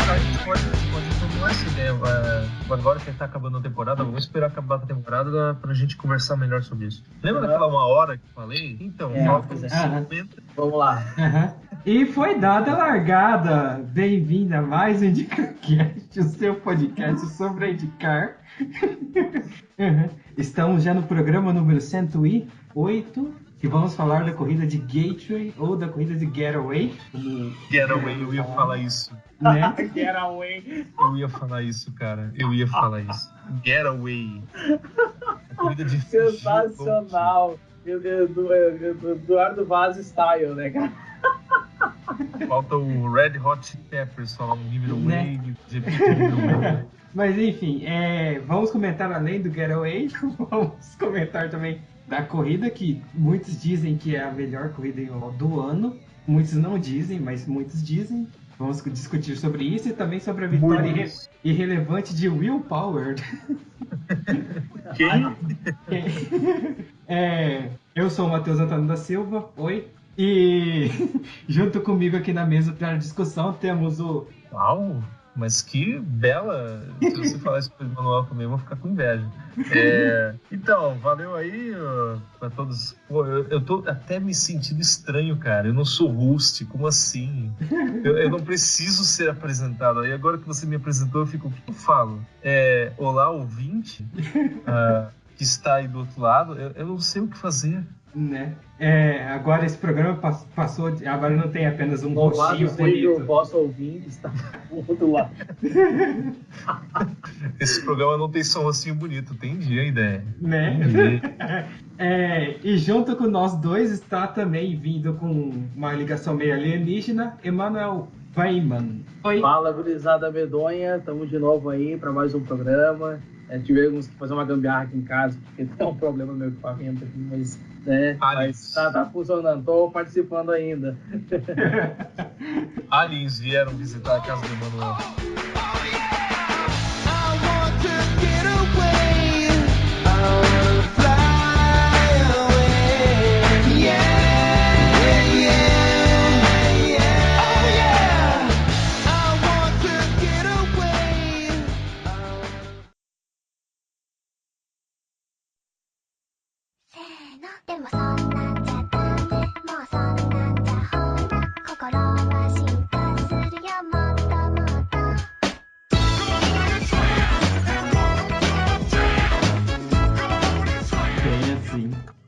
A gente pode continuar essa ideia. Agora que está acabando a temporada, vamos esperar acabar a temporada pra gente conversar melhor sobre isso. Lembra daquela 1 hora que eu falei? Então, falta uns 50. Vamos lá. E foi dada a largada. Bem-vinda a mais um IndicaCast, o seu podcast sobre indicar. Estamos já no programa número 108, que vamos falar da corrida de Gateway ou da corrida de Getaway. Getaway, eu ia falar isso. Né? Getaway. Eu ia falar isso, cara. Getaway. A corrida de Sensacional. Eduardo Vaz style, né, cara? Falta o Red Hot Peppers falar um nível Né? Way. Mas enfim, vamos comentar além do Getaway, vamos comentar também da corrida, que muitos dizem que é a melhor corrida do ano. Muitos não dizem, mas muitos dizem. Vamos discutir sobre isso e também sobre a vitória irrelevante de Will Power. Quem? Eu sou o Matheus Antônio da Silva, oi. E junto comigo aqui na mesa para a discussão temos o... Uau! Mas que bela! Se você falar isso pro Manuel também, eu vou ficar com inveja. Então, valeu aí pra todos. Pô, eu tô até me sentindo estranho, cara. Eu não sou host, como assim? Eu não preciso ser apresentado. Aí agora que você me apresentou, eu fico, o que eu falo? Olá, ouvinte, que está aí do outro lado. Eu não sei o que fazer. Né? Agora esse programa passou. Agora não tem apenas um Louvado rostinho seja o bonito. vosso ouvinte, está do outro lado. Esse programa não tem só um rostinho bonito, entendi a ideia. Né? E junto com nós dois está também vindo com uma ligação meio alienígena, Emanuel Weiman. Oi. Fala, gurizada medonha, estamos de novo aí para mais um programa. Tivemos que fazer uma gambiarra aqui em casa, porque tem um problema no meu equipamento aqui, mas tá funcionando, tô participando ainda. Aliens vieram visitar a casa do Emanuel.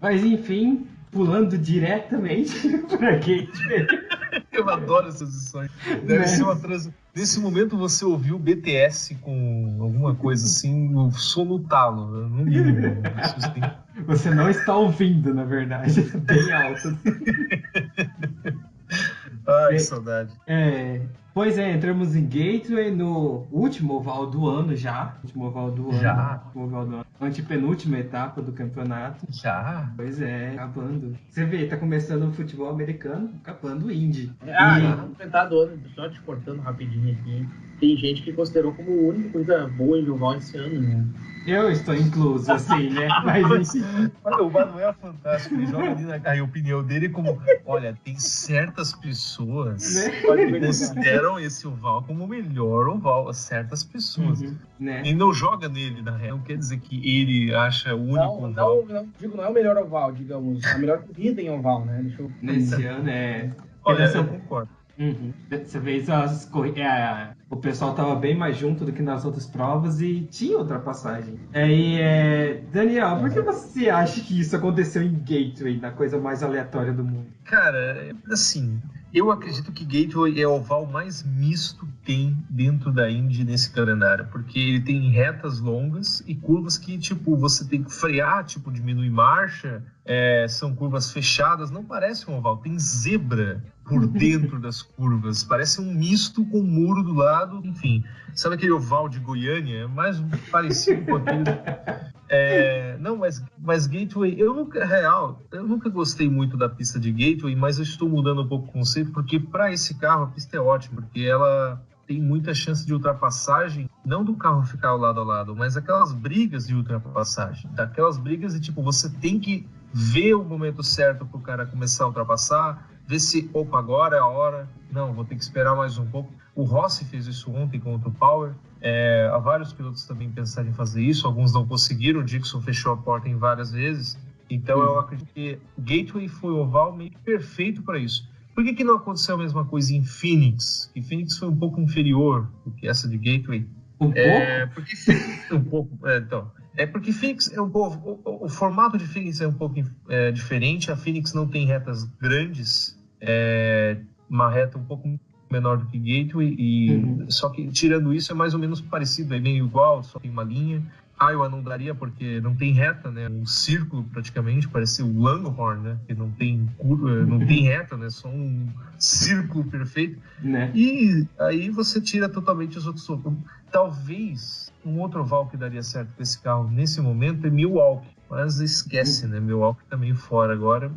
Mas enfim, pulando diretamente para Gateway. Eu adoro essas edições. Deve ser uma transição. Nesse momento você ouviu o BTS com alguma coisa assim, o som no talo, no mínimo. Você não está ouvindo, na verdade. Bem alto. Ai, saudade. Pois entramos em Gateway no último oval do ano já. Último oval do ano. Antepenúltima etapa do campeonato. Já? Pois acabando. Você vê, tá começando o futebol americano, acabando o Indy. Vamos tentar do ano, só te cortando rapidinho aqui. Tem gente que considerou como a única coisa boa em oval esse ano, né? Eu estou incluso, assim, né? Mas o Manuel é fantástico, ele joga ali a opinião dele como, olha, tem certas pessoas que consideram esse oval como o melhor oval, certas pessoas. Né? E não joga nele, na real, não quer dizer que ele acha o único oval. Não é o melhor oval, digamos, a melhor corrida em oval, né? Nesse ano Olha, eu concordo. Dessa vez o pessoal estava bem mais junto do que nas outras provas e tinha ultrapassagem. Daniel, por que você acha que isso aconteceu em Gateway, na coisa mais aleatória do mundo? Cara, assim, eu acredito que Gateway é o oval mais misto que tem dentro da Indy nesse calendário, porque ele tem retas longas e curvas que, tipo, você tem que frear, tipo, diminuir marcha, são curvas fechadas, não parece um oval, tem zebra por dentro das curvas, parece um misto com um muro do lado, enfim, sabe aquele oval de Goiânia? É mais parecido com aquele... Não, mas Gateway, eu nunca gostei muito da pista de Gateway, mas eu estou mudando um pouco o conceito, porque para esse carro a pista é ótima, porque ela tem muita chance de ultrapassagem, não do carro ficar lado a lado, mas aquelas brigas de ultrapassagem, daquelas brigas de tipo, você tem que ver o momento certo para o cara começar a ultrapassar, ver se, opa, agora é a hora, não, vou ter que esperar mais um pouco. O Rossi fez isso ontem contra o Power. Há vários pilotos também pensaram em fazer isso, alguns não conseguiram. O Dixon fechou a porta em várias vezes. Então eu acredito que Gateway foi o oval meio perfeito para isso. Por que não aconteceu a mesma coisa em Phoenix? E Phoenix foi um pouco inferior do que essa de Gateway. Porque Phoenix é um pouco... O formato de Phoenix é um pouco diferente. A Phoenix não tem retas grandes. Uma reta um pouco menor do que Gateway. Só que, tirando isso, é mais ou menos parecido. É meio igual, só tem uma linha. Iowa não daria porque não tem reta, né? Um círculo praticamente, parece o Langhorne, né? Que não tem reta, né? Só um círculo perfeito. Né? E aí você tira totalmente os outros. Talvez um outro oval que daria certo com esse carro nesse momento é Milwaukee, mas esquece, né? Milwaukee tá meio fora agora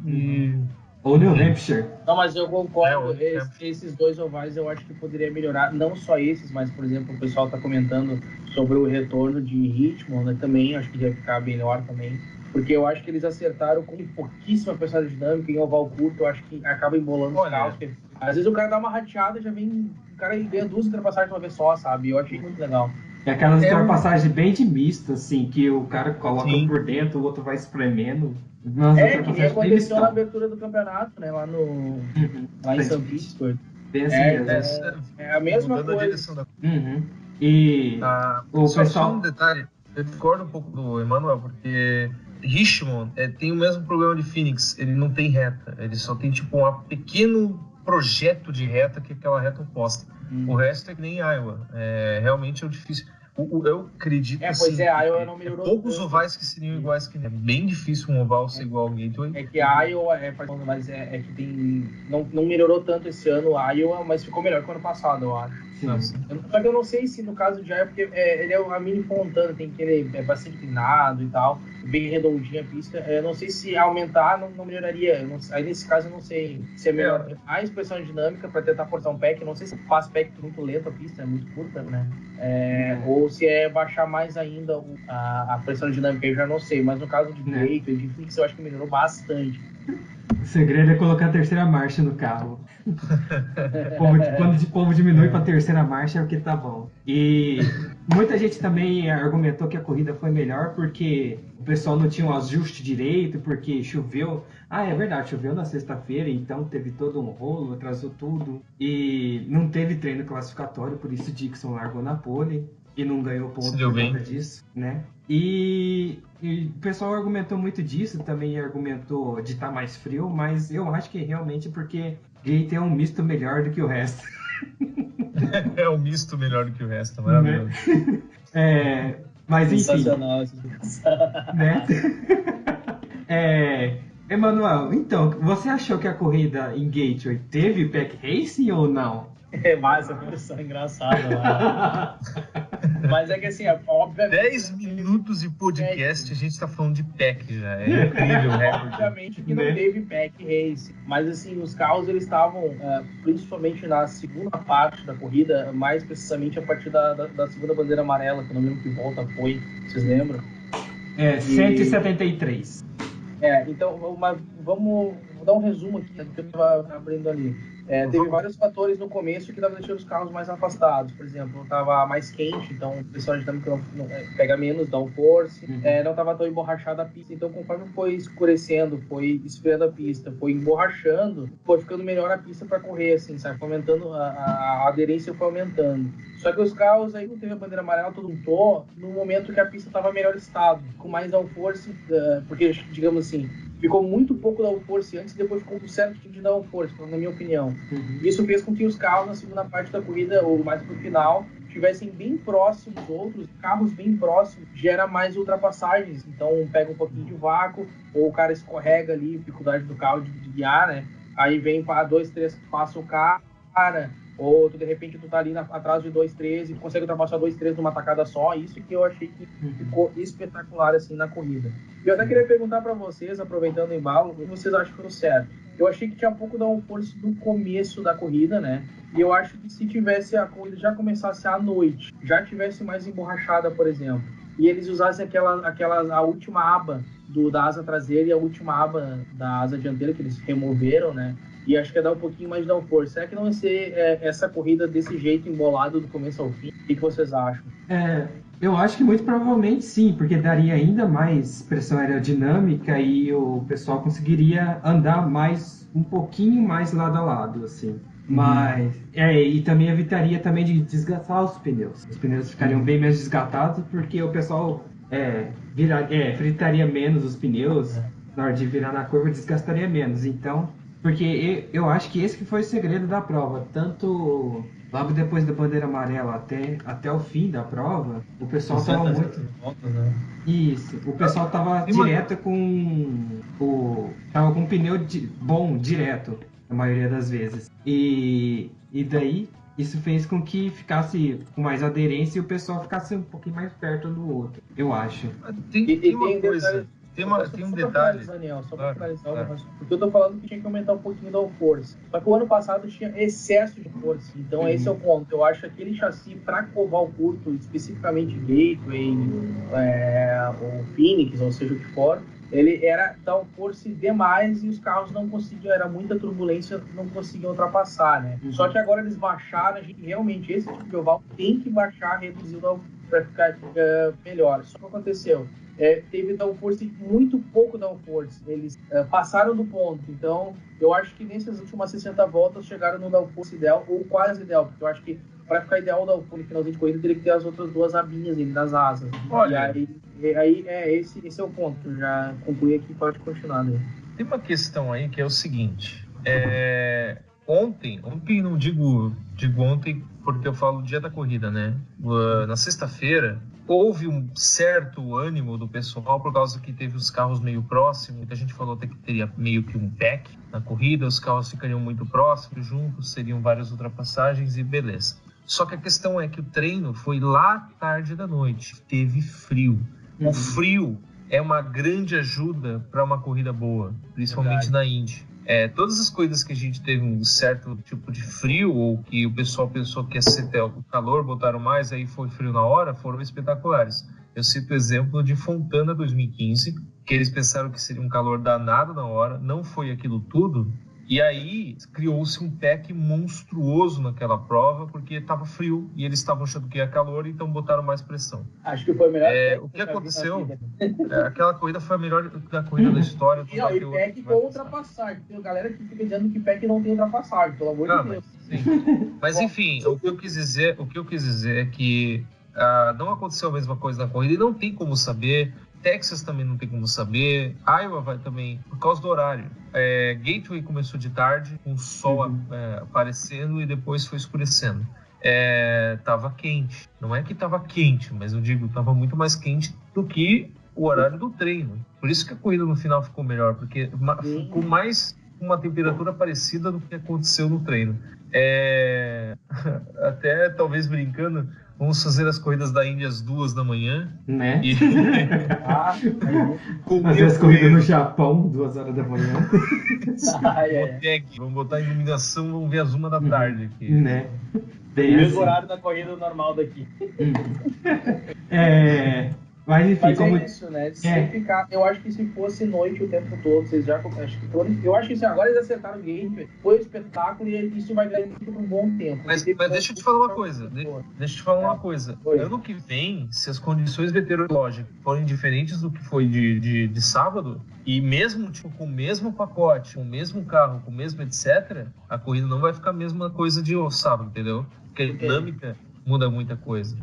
Ou New Hampshire. Não, mas eu concordo. Esses dois ovais eu acho que poderia melhorar. Não só esses, mas, por exemplo, o pessoal está comentando sobre o retorno de Richmond, né, também. Acho que ia ficar melhor também. Porque eu acho que eles acertaram com pouquíssima pressão dinâmica em oval curto. Eu acho que acaba embolando os carros. Às vezes o cara dá uma rateada e já vem... O cara ganha 2 ultrapassagens de uma vez só, sabe? Eu achei muito legal. É aquelas ultrapassagens bem de misto, assim, que o cara coloca um por dentro, o outro vai espremendo. Que nem aconteceu na abertura do campeonato, né? Lá em São Pittsburgh. É a mesma coisa. E o só pessoal... um detalhe, eu discordo um pouco do Emmanuel, porque Richmond tem o mesmo problema de Phoenix, ele não tem reta, ele só tem tipo um pequeno projeto de reta que é aquela reta oposta. O resto é que nem Iowa, realmente é difícil. Eu acredito assim, Iowa não melhorou poucos ovais que seriam iguais que é bem difícil um oval ser igual ao Gateway. É que Iowa mas que tem não melhorou tanto esse ano Iowa, mas ficou melhor que o ano passado, eu acho. Só que eu não sei se no caso de Iowa, porque ele é uma mini Fontana, tem que ele é bastante empinado e tal, bem redondinha a pista. Eu não sei se aumentar não melhoraria. Aí nesse caso eu não sei se é melhor a expressão dinâmica para tentar forçar um pack. Não sei se faz pack muito lento, a pista é muito curta, né? Ou se é baixar mais ainda a pressão dinâmica, eu já não sei. Mas no caso de Gateway, de Phoenix, eu acho que melhorou bastante. O segredo é colocar a terceira marcha no carro. Quando o povo diminui para a terceira marcha é o que tá bom. E muita gente também argumentou que a corrida foi melhor porque o pessoal não tinha um ajuste direito, porque choveu. É verdade, choveu na sexta-feira, então teve todo um rolo, atrasou tudo. E não teve treino classificatório, por isso Dixon largou na pole e não ganhou ponto por conta disso, né? E o pessoal argumentou muito disso, também argumentou de estar mais frio, mas eu acho que realmente porque Gateway é um misto melhor do que o resto. É um misto melhor do que o resto, é maravilhoso. Mas enfim. Sensacional. Né? Emanuel, então, você achou que a corrida em Gateway teve pack racing ou não? Mas a versão engraçada lá. Mas é que assim, obviamente... 10 minutos de podcast a gente tá falando de pack já. É incrível, obviamente que não teve pack race. Mas assim, os carros eles estavam, principalmente na segunda parte da corrida, mais precisamente a partir da segunda bandeira amarela, que eu não lembro que volta foi, vocês lembram? 173. Então, vamos dar um resumo aqui do que eu estava abrindo ali. Teve vários fatores no começo que estavam deixando os carros mais afastados. Por exemplo, estava mais quente, então o pessoal de dinâmica pega menos downforce. Não estava tão emborrachada a pista. Então, conforme foi escurecendo, foi esfriando a pista, foi emborrachando, foi ficando melhor a pista para correr, assim, sabe? Foi aumentando, a aderência foi aumentando. Só que os carros aí, quando teve a bandeira amarela, todo mundo no momento que a pista estava em melhor estado, com mais downforce, porque, digamos assim, ficou muito pouco downforce antes e depois ficou um certo tipo de downforce, na minha opinião. Isso fez com que os carros na segunda parte da corrida, ou mais pro final, estivessem bem próximos dos outros. Carros bem próximos gera mais ultrapassagens. Então pega um pouquinho de vácuo, ou o cara escorrega ali, dificuldade do carro de guiar, né? Aí vem para 2, 3, passa o cara, ou de repente tu tá ali atrás de 2, 3 e consegue ultrapassar 2, 3 numa tacada só. Isso que eu achei que ficou espetacular assim na corrida. E eu até queria perguntar para vocês, aproveitando o embalo, o que vocês acham que foi certo? Eu achei que tinha pouco downforce no começo da corrida, né? E eu acho que se tivesse a corrida já começasse à noite, já tivesse mais emborrachada, por exemplo, e eles usassem a última aba da asa traseira e a última aba da asa dianteira que eles removeram, né? e acho que ia dar um pouquinho mais de downforce. Será que não vai ser essa corrida desse jeito, embolado do começo ao fim? O que vocês acham? Eu acho que muito provavelmente sim, porque daria ainda mais pressão aerodinâmica e o pessoal conseguiria andar um pouquinho mais lado a lado, assim. Mas, e também evitaria também de desgastar os pneus. Os pneus ficariam bem menos desgastados, porque o pessoal fritaria menos os pneus, na hora de virar na curva desgastaria menos. Então, porque eu acho que esse que foi o segredo da prova, tanto logo depois da bandeira amarela até o fim da prova, o pessoal estava muito... Voltas, né? Isso, o pessoal estava direto tava com um pneu bom, direto, a maioria das vezes. E daí, isso fez com que ficasse com mais aderência e o pessoal ficasse um pouquinho mais perto do outro, eu acho. Tem uma coisa... Tem um detalhe. Daniel, só para finalizar, porque eu tô falando que tinha que aumentar um pouquinho da força. Só que o ano passado tinha excesso de força. Então esse é o ponto. Eu acho que aquele chassi para oval curto, especificamente Gateway, ou Phoenix, ou seja o que for, ele era downforce demais e os carros não conseguiam, era muita turbulência, não conseguiam ultrapassar, né? Só que agora eles baixaram, a gente realmente, esse tipo de oval tem que baixar, reduzir o downforce para ficar melhor. Só que aconteceu. Teve downforce, muito pouco downforce. Eles passaram do ponto. Então, eu acho que nessas últimas 60 voltas chegaram no downforce ideal, ou quase ideal, porque eu acho que para ficar ideal o downforce no finalzinho de corrida teria que ter as outras duas abinhas das asas. Olha, e aí esse é o ponto. Eu já concluí aqui, pode continuar, né? Tem uma questão aí que é o seguinte. Ontem não digo ontem porque eu falo dia da corrida, né? Na sexta-feira, houve um certo ânimo do pessoal por causa que teve os carros meio próximos, que a gente falou até que teria meio que um pack na corrida, os carros ficariam muito próximos, juntos, seriam várias ultrapassagens e beleza. Só que a questão é que o treino foi lá tarde da noite, teve frio. O frio é uma grande ajuda para uma corrida boa, principalmente na Indy. Todas as coisas que a gente teve um certo tipo de frio, ou que o pessoal pensou que ia ser o calor, botaram mais, aí foi frio na hora, foram espetaculares. Eu cito o exemplo de Fontana 2015, que eles pensaram que seria um calor danado na hora, não foi aquilo tudo, e aí criou-se um pack monstruoso naquela prova, porque estava frio e eles estavam achando que ia calor, então botaram mais pressão. Acho que foi o melhor. O que aconteceu? Aquela corrida foi a melhor da corrida da história. E pack com ultrapassagem. Tem galera que fica dizendo que pack não tem ultrapassagem, pelo amor de Deus. Mas enfim, o que eu quis dizer é que não aconteceu a mesma coisa na corrida e não tem como saber. Texas também não tem como saber. Iowa vai também, por causa do horário. Gateway começou de tarde, com o sol aparecendo e depois foi escurecendo. Tava quente. Não é que tava quente, mas eu digo, tava muito mais quente do que o horário do treino. Por isso que a corrida no final ficou melhor, porque ficou mais uma temperatura parecida do que aconteceu no treino. Até talvez brincando, vamos fazer as corridas da Índia às 2 da manhã. Né? Fazer as corridas no Japão, 2 horas da manhã. Vamos botar a iluminação, vamos ver às 1 da tarde aqui. Né? Bem mesmo horário da corrida normal daqui. Mas enfim, como... isso, né? Eu acho que se fosse noite o tempo todo, vocês já eu acho que assim, agora eles acertaram o game, foi um espetáculo e isso vai ganhar por um bom tempo. Mas deixa eu te falar uma coisa. Ano que vem, se as condições meteorológicas forem diferentes do que foi de sábado, e mesmo com o mesmo pacote, com o mesmo carro, com o mesmo etc., a corrida não vai ficar a mesma coisa de sábado, entendeu? Porque a dinâmica muda muita coisa.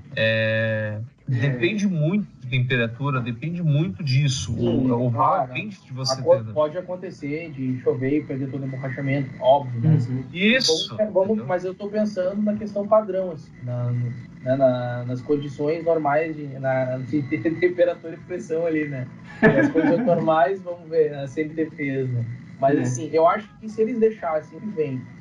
Depende muito de temperatura, depende muito disso. Sim, o oval depende de você ter. Pode acontecer de chover e perder todo o emborrachamento, óbvio. Né? Isso. Mas eu estou pensando na questão padrão, assim, nas condições normais de temperatura e pressão ali, né? As condições normais, vamos ver, a CNTPs, né? Mas assim, eu acho que se eles deixassem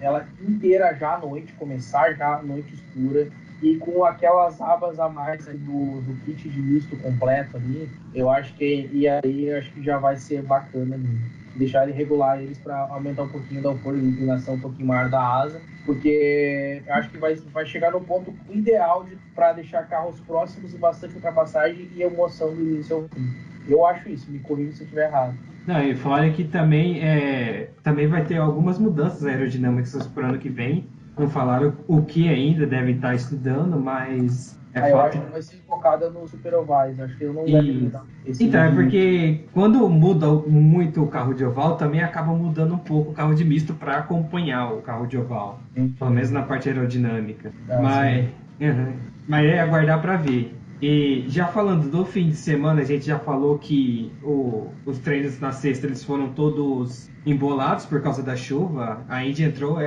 ela inteira já à noite, começar já à noite escura, e com aquelas abas a mais do kit de misto completo ali, eu acho que já vai ser bacana ali. Deixar ele regular eles para aumentar um pouquinho da força de inclinação, um pouquinho maior da asa, porque eu acho que vai chegar no ponto ideal para deixar carros próximos e bastante ultrapassagem e emoção do início ao fim. Eu acho isso, me corrija se eu estiver errado. Não, e fora que também vai ter algumas mudanças aerodinâmicas para o ano que vem. Não falaram o que ainda, devem estar estudando, mas... eu acho que vai ser focada no Super Ovais, acho que eu não deve mudar. Então, é porque quando muda muito o carro de oval, também acaba mudando um pouco o carro de misto para acompanhar o carro de oval. Pelo menos na parte aerodinâmica. Mas é aguardar para ver. E já falando do fim de semana, a gente já falou que os treinos na sexta eles foram todos embolados por causa da chuva. A Indy entrou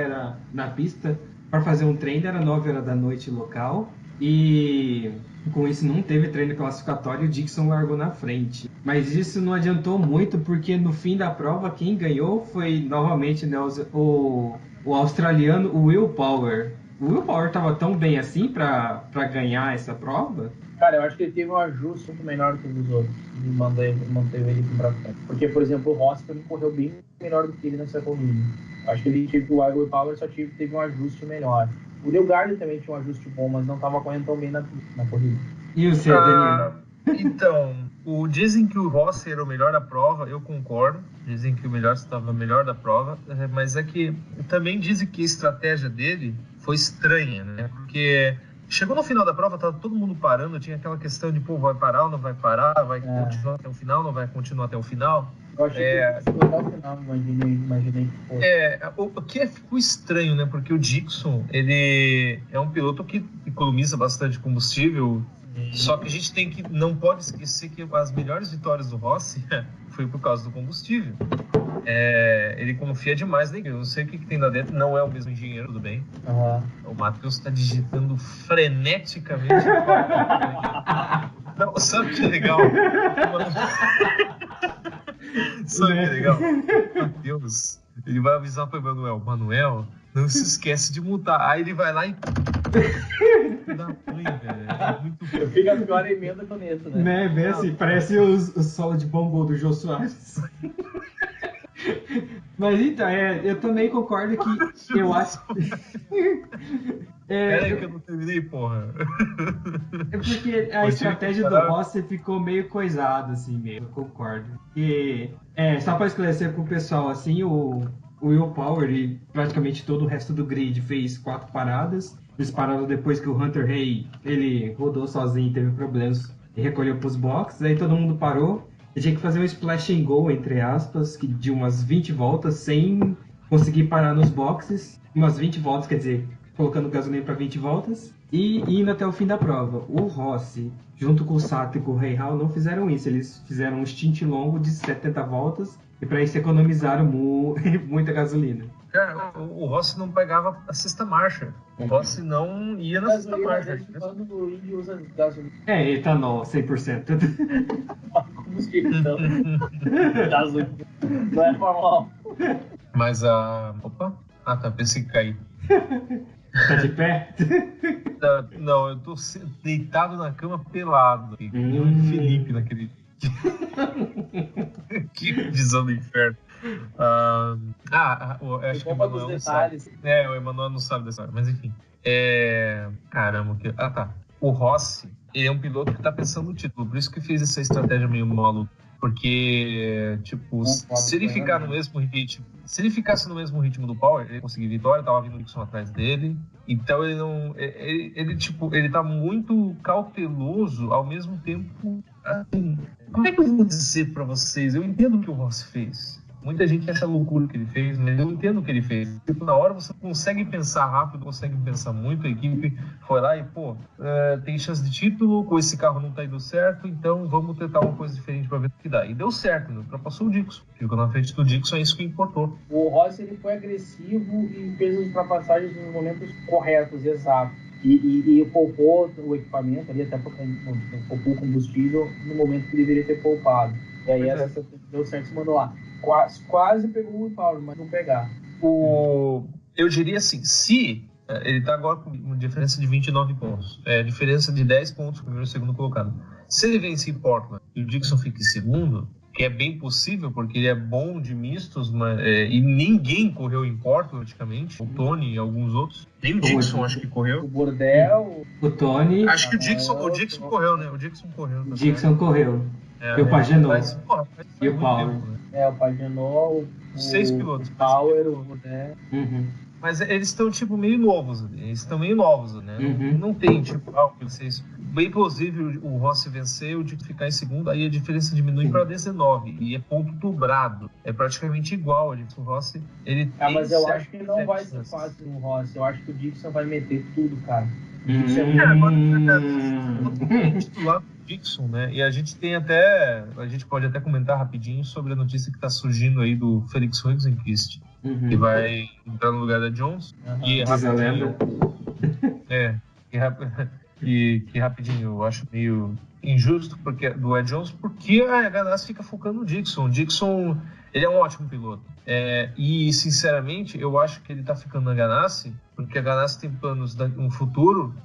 na pista para fazer um treino, era 9 horas da noite local. E com isso não teve treino classificatório, o Dixon largou na frente. Mas isso não adiantou muito, porque no fim da prova quem ganhou foi novamente, né, o australiano Will Power. O Will Power estava tão bem assim para ganhar essa prova? Cara, eu acho que ele teve um ajuste muito menor que os outros e manteve ele pra frente. Porque, por exemplo, o Rossi também correu bem melhor do que ele nessa corrida. Acho que o Will Power só teve um ajuste melhor. O Delgado também tinha um ajuste bom, mas não estava correndo tão bem na corrida. E o seu, Daniel? Então, dizem que o Rossi era o melhor da prova, eu concordo. Dizem que o melhor estava melhor da prova, mas é que também dizem que a estratégia dele foi estranha, né? Porque chegou no final da prova, estava todo mundo parando, tinha aquela questão de, vai parar ou não vai parar, vai continuar até o final, não vai continuar até o final. Eu achei que ficou até o final, imaginei que fosse. O que ficou estranho, né? Porque o Dixon, ele é um piloto que economiza bastante combustível, só que a gente não pode esquecer que as melhores vitórias do Rossi foi por causa do combustível. Ele confia demais nele. Eu não sei o que tem lá dentro, não é o mesmo engenheiro, tudo bem. O Matheus está digitando freneticamente. Não, sabe o que é legal? Sabe o que é legal? Matheus, ele vai avisar para o Manuel, não se esquece de multar. Aí ele vai lá e... dá ruim, velho. É muito... Eu fico agora emenda com isso, né? Bem assim, parece o solo de bombo do Jô Soares. Mas então, eu também concordo que eu acho... Peraí que eu não terminei, porra. É porque a estratégia do Rossi ficou meio coisada, assim, mesmo, eu concordo. E, só para esclarecer pro pessoal, assim, o Will Power e praticamente todo o resto do grid fez 4 paradas. Eles pararam depois que o Hunter Hay, ele rodou sozinho e teve problemas e recolheu pros boxes. Aí todo mundo parou. E tinha que fazer um splash and go, entre aspas, de umas 20 voltas sem conseguir parar nos boxes. Umas 20 voltas, quer dizer, colocando gasolina para 20 voltas e indo até o fim da prova. O Rossi, junto com o Sato e com o Rahal, não fizeram isso. Eles fizeram um stint longo de 70 voltas e para isso economizaram muita gasolina. Cara, o Rossi não pegava a sexta marcha. O Rossi não ia na sexta marcha. Quando o Indy usa gasolina. Etanol, 100%. Combustível, então. Gasolina. Não é formal. Mas a... Opa. Ah, tá. Pensei que caí. Tá de pé? Não, eu tô deitado na cama pelado. Que nem o Felipe naquele... Que visão do inferno. Eu acho que o Emanuel não sabe. O Emanuel não sabe dessa hora, mas enfim. Caramba, que... tá. O Rossi, ele é um piloto que tá pensando no título, por isso que fez essa estratégia meio maluca. Porque, tipo, se ele ficar no mesmo ritmo, se ele ficasse no mesmo ritmo do Power, ele ia conseguir vitória, tava vindo o Dixon atrás dele. Então ele não. Ele tá muito cauteloso ao mesmo tempo. Assim, como é que eu vou dizer pra vocês? Eu entendo o que o Rossi fez. Muita gente acha loucura o que ele fez, mas eu entendo o que ele fez. Tipo, na hora você consegue pensar rápido, consegue pensar muito. A equipe foi lá e, tem chance de título, com esse carro não tá indo certo, então vamos tentar uma coisa diferente pra ver o que dá. E deu certo, né? Ultrapassou o Dixon. Ficou na frente do Dixon, é isso que importou. O Rossi, ele foi agressivo e fez as ultrapassagens nos momentos corretos, exatos. E poupou o equipamento ali, até porque poupou o combustível no momento que deveria ter poupado. E aí essa deu certo, se mandou lá. Quase pegou o Power, mas não pegar. Eu diria assim, se ele está agora com uma diferença de 29 pontos, diferença de 10 pontos com o primeiro e segundo colocado. Se ele vence em Portland e o Dixon fica em segundo, que é bem possível, porque ele é bom de mistos, e ninguém correu em Portland, praticamente. O Tony e alguns outros. Nem o Dixon acho que correu. O Bordel. O Tony. Acho que o Dixon correu, né? O Dixon correu. Dixon correu. E o Pagenot. Mas, porra, E o Power. tempo, né? O Pagenot, 6 pilotos. o Power, o Rodé. Mas eles estão, tipo, meio novos. Né? Não tem, tipo, vocês... Bem plausível o Rossi vencer, o Dixon ficar em segundo, aí a diferença diminui para 19. E é ponto dobrado. É praticamente igual. O Rossi, ele tem... Mas eu acho que não vai ser fácil no Rossi. Eu acho que o Dixon vai meter tudo, cara. Titular do Dixon, né? E a gente pode até comentar rapidinho sobre a notícia que está surgindo aí do Felix Rosenqvist, que vai entrar no lugar da Jones. E rapidinho, que rapidinho eu acho meio injusto do Ed Jones, porque a Ganassi fica focando no Dixon. O Dixon, ele é um ótimo piloto. E, sinceramente, eu acho que ele tá ficando na Ganassi, porque a Ganassi tem planos no futuro,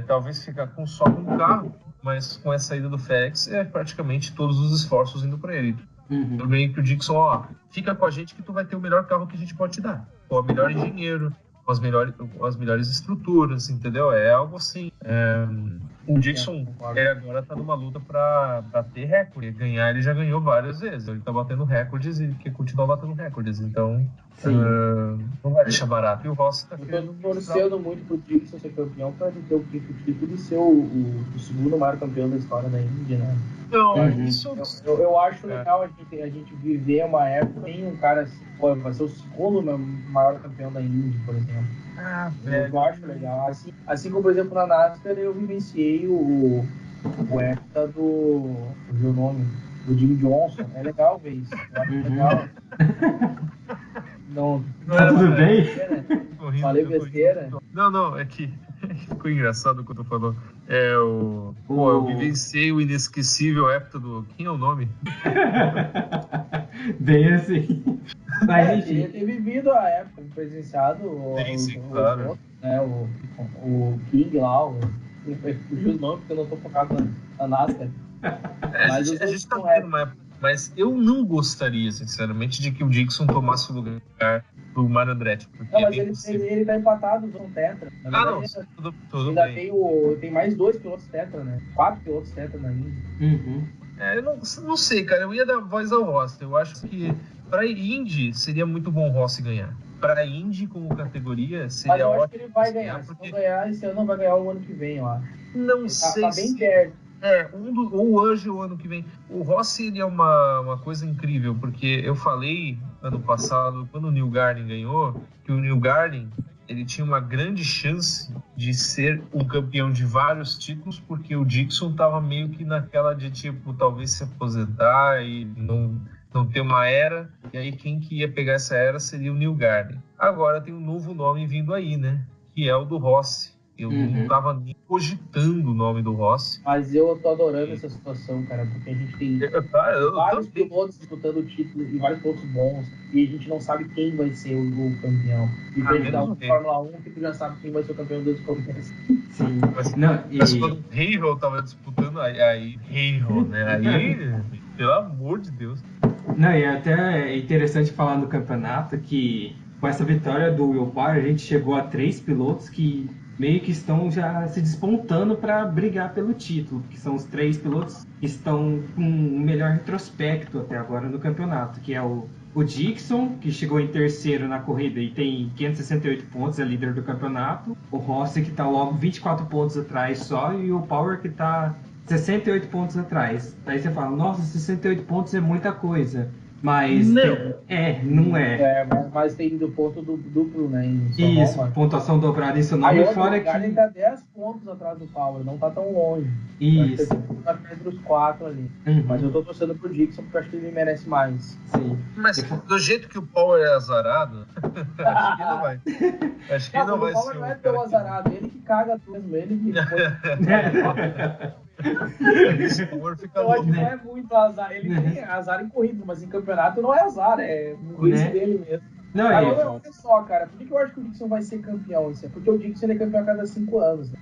talvez ficar só com um carro, mas com a saída do FedEx, praticamente todos os esforços indo para ele. Tudo bem que o Dixon, fica com a gente que tu vai ter o melhor carro que a gente pode te dar. O melhor engenheiro, as melhores estruturas, entendeu? É algo assim. O Dixon agora tá numa luta para bater recorde. Ganhar, ele já ganhou várias vezes. Ele tá batendo recordes e ele quer continuar batendo recordes. Então, não vai deixar barato. E o Rossi tá querendo... Eu tô torcendo muito pro Dixon ser campeão para ele ter o quinto título e ser o segundo maior campeão da história da Indy, né? Não, isso... Eu acho legal a gente viver uma época tem um cara vai ser o segundo maior campeão da Indy, por exemplo. Eu acho legal. Assim como, por exemplo, na NASCAR eu vivenciei o hepta do Jimmy Johnson. É legal ver isso. Eu acho legal. Não tudo bem? Falei besteira? Não, é que ficou engraçado quando tu falou. Eu vivenciei o inesquecível hepta do... Quem é o nome? Bem assim. Mas enfim. Ele ter vivido a época, presenciado claro. O King lá, fugiu os nomes porque eu não tô focado na NASCAR. A gente tá vendo uma época, mas eu não gostaria, sinceramente, de que o Dixon tomasse o lugar do Mario Andretti. Não, mas ele tá empatado com o Tetra. Não, tudo ainda bem. Tem mais 2 pilotos Tetra, né? 4 pilotos Tetra na Indy. Eu não sei, cara. Eu ia dar voz ao Rossi. Eu acho que pra Indy seria muito bom o Rossi ganhar. Pra Indy como categoria seria ótimo. Mas eu acho que ele vai ganhar. Se não ganhar esse ano, não vai ganhar o ano que vem, eu acho. Não sei. Tá bem perto. Ou hoje ou ano que vem. O Rossi, ele é uma coisa incrível, porque eu falei ano passado, quando o Neil Garden ganhou, que o Neil Garden, ele tinha uma grande chance de ser um campeão de vários títulos, porque o Dixon tava meio que naquela de, tipo, talvez se aposentar e não ter uma era, e aí quem que ia pegar essa era seria o Neil Garden. Agora tem um novo nome vindo aí, né? Que é o do Rossi. Eu não tava nem cogitando o nome do Rossi. Mas eu tô adorando essa situação, cara, porque a gente tem vários pilotos disputando o título e vários pilotos bons, e a gente não sabe quem vai ser o campeão. E a gente dá uma Fórmula 1 que tu já sabe quem vai ser o campeão desde o começo. Sim. Mas quando o Hayhoe tava disputando, aí Hayhoe, né? Aí, pelo amor de Deus. Não, e até é interessante falar no campeonato que com essa vitória do Will Power, a gente chegou a 3 pilotos que meio que estão já se despontando para brigar pelo título, porque são os 3 pilotos que estão com o melhor retrospecto até agora no campeonato, que é o Dixon, que chegou em terceiro na corrida e tem 568 pontos, é líder do campeonato, o Rossi, que está logo 24 pontos atrás só, e o Power, que está 68 pontos atrás. Aí você fala, nossa, 68 pontos é muita coisa. Mas não é. Mas tem do ponto duplo, né? Isso, pontuação dobrada em seu nome. Fora que ele tá 10 pontos atrás do Power, não tá tão longe. Isso. Tá entre os 4 ali. Mas eu tô torcendo pro Dixon porque eu acho que ele merece mais. Sim. Mas do jeito que o Power é azarado, acho que não vai. Acho que não vai ser. O Power não é tão azarado, ele que caga mesmo, ele que Esse Power fica eu acho que não é muito azar. Ele tem azar em corrida, mas em campeonato não é azar, é ruído dele mesmo. Não, olha só, cara, por que eu acho que o Dixon vai ser campeão? Porque o Dixon é campeão a cada 5 anos. Né?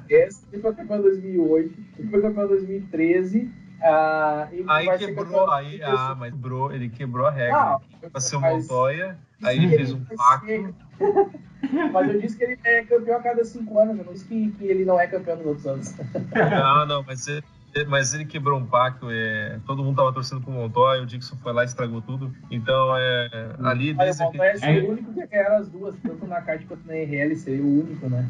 Ele foi campeão em 2008, ele foi campeão em 2013. Ele quebrou a regra. Pra ser o Montoya, aí ele fez um pacto. Mas eu disse que ele é campeão a cada 5 anos, eu não disse que ele não é campeão nos outros anos. Não, mas Mas ele quebrou um pacto, todo mundo tava torcendo pro Montoya, o Dixon foi lá e estragou tudo. Então, ali... Olha, o Montoya seria o único que ganharam as duas, tanto na kart quanto na RL, seria o único, né?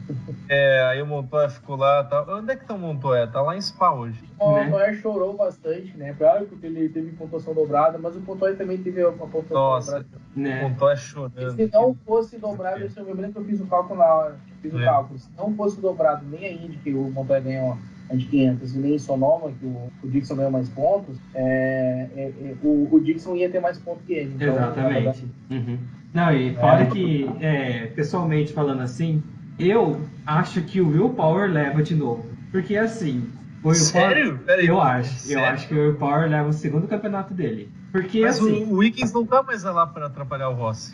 Aí o Montoya ficou lá, tá... Onde é que tá o Montoya? Tá lá em Spa hoje. O Montoya chorou bastante, né? Claro que ele teve pontuação dobrada, mas o Montoya também teve uma pontuação dobrada. O Montoya chorando. E se não fosse dobrado, eu me lembro que eu fiz o cálculo na hora. Se não fosse dobrado nem a Indy, que o Montoya ganhou a de 500, e nem Sonoma, que o Dixon ganhou mais pontos, o Dixon ia ter mais pontos que ele. Então, exatamente. Não, e fora que, pessoalmente falando assim, eu acho que o Will Power leva de novo. Porque assim... Sério? Peraí, eu acho que o Will Power leva o segundo campeonato dele. Porque, mas assim... o Wiggins não tá mais lá para atrapalhar o Rossi.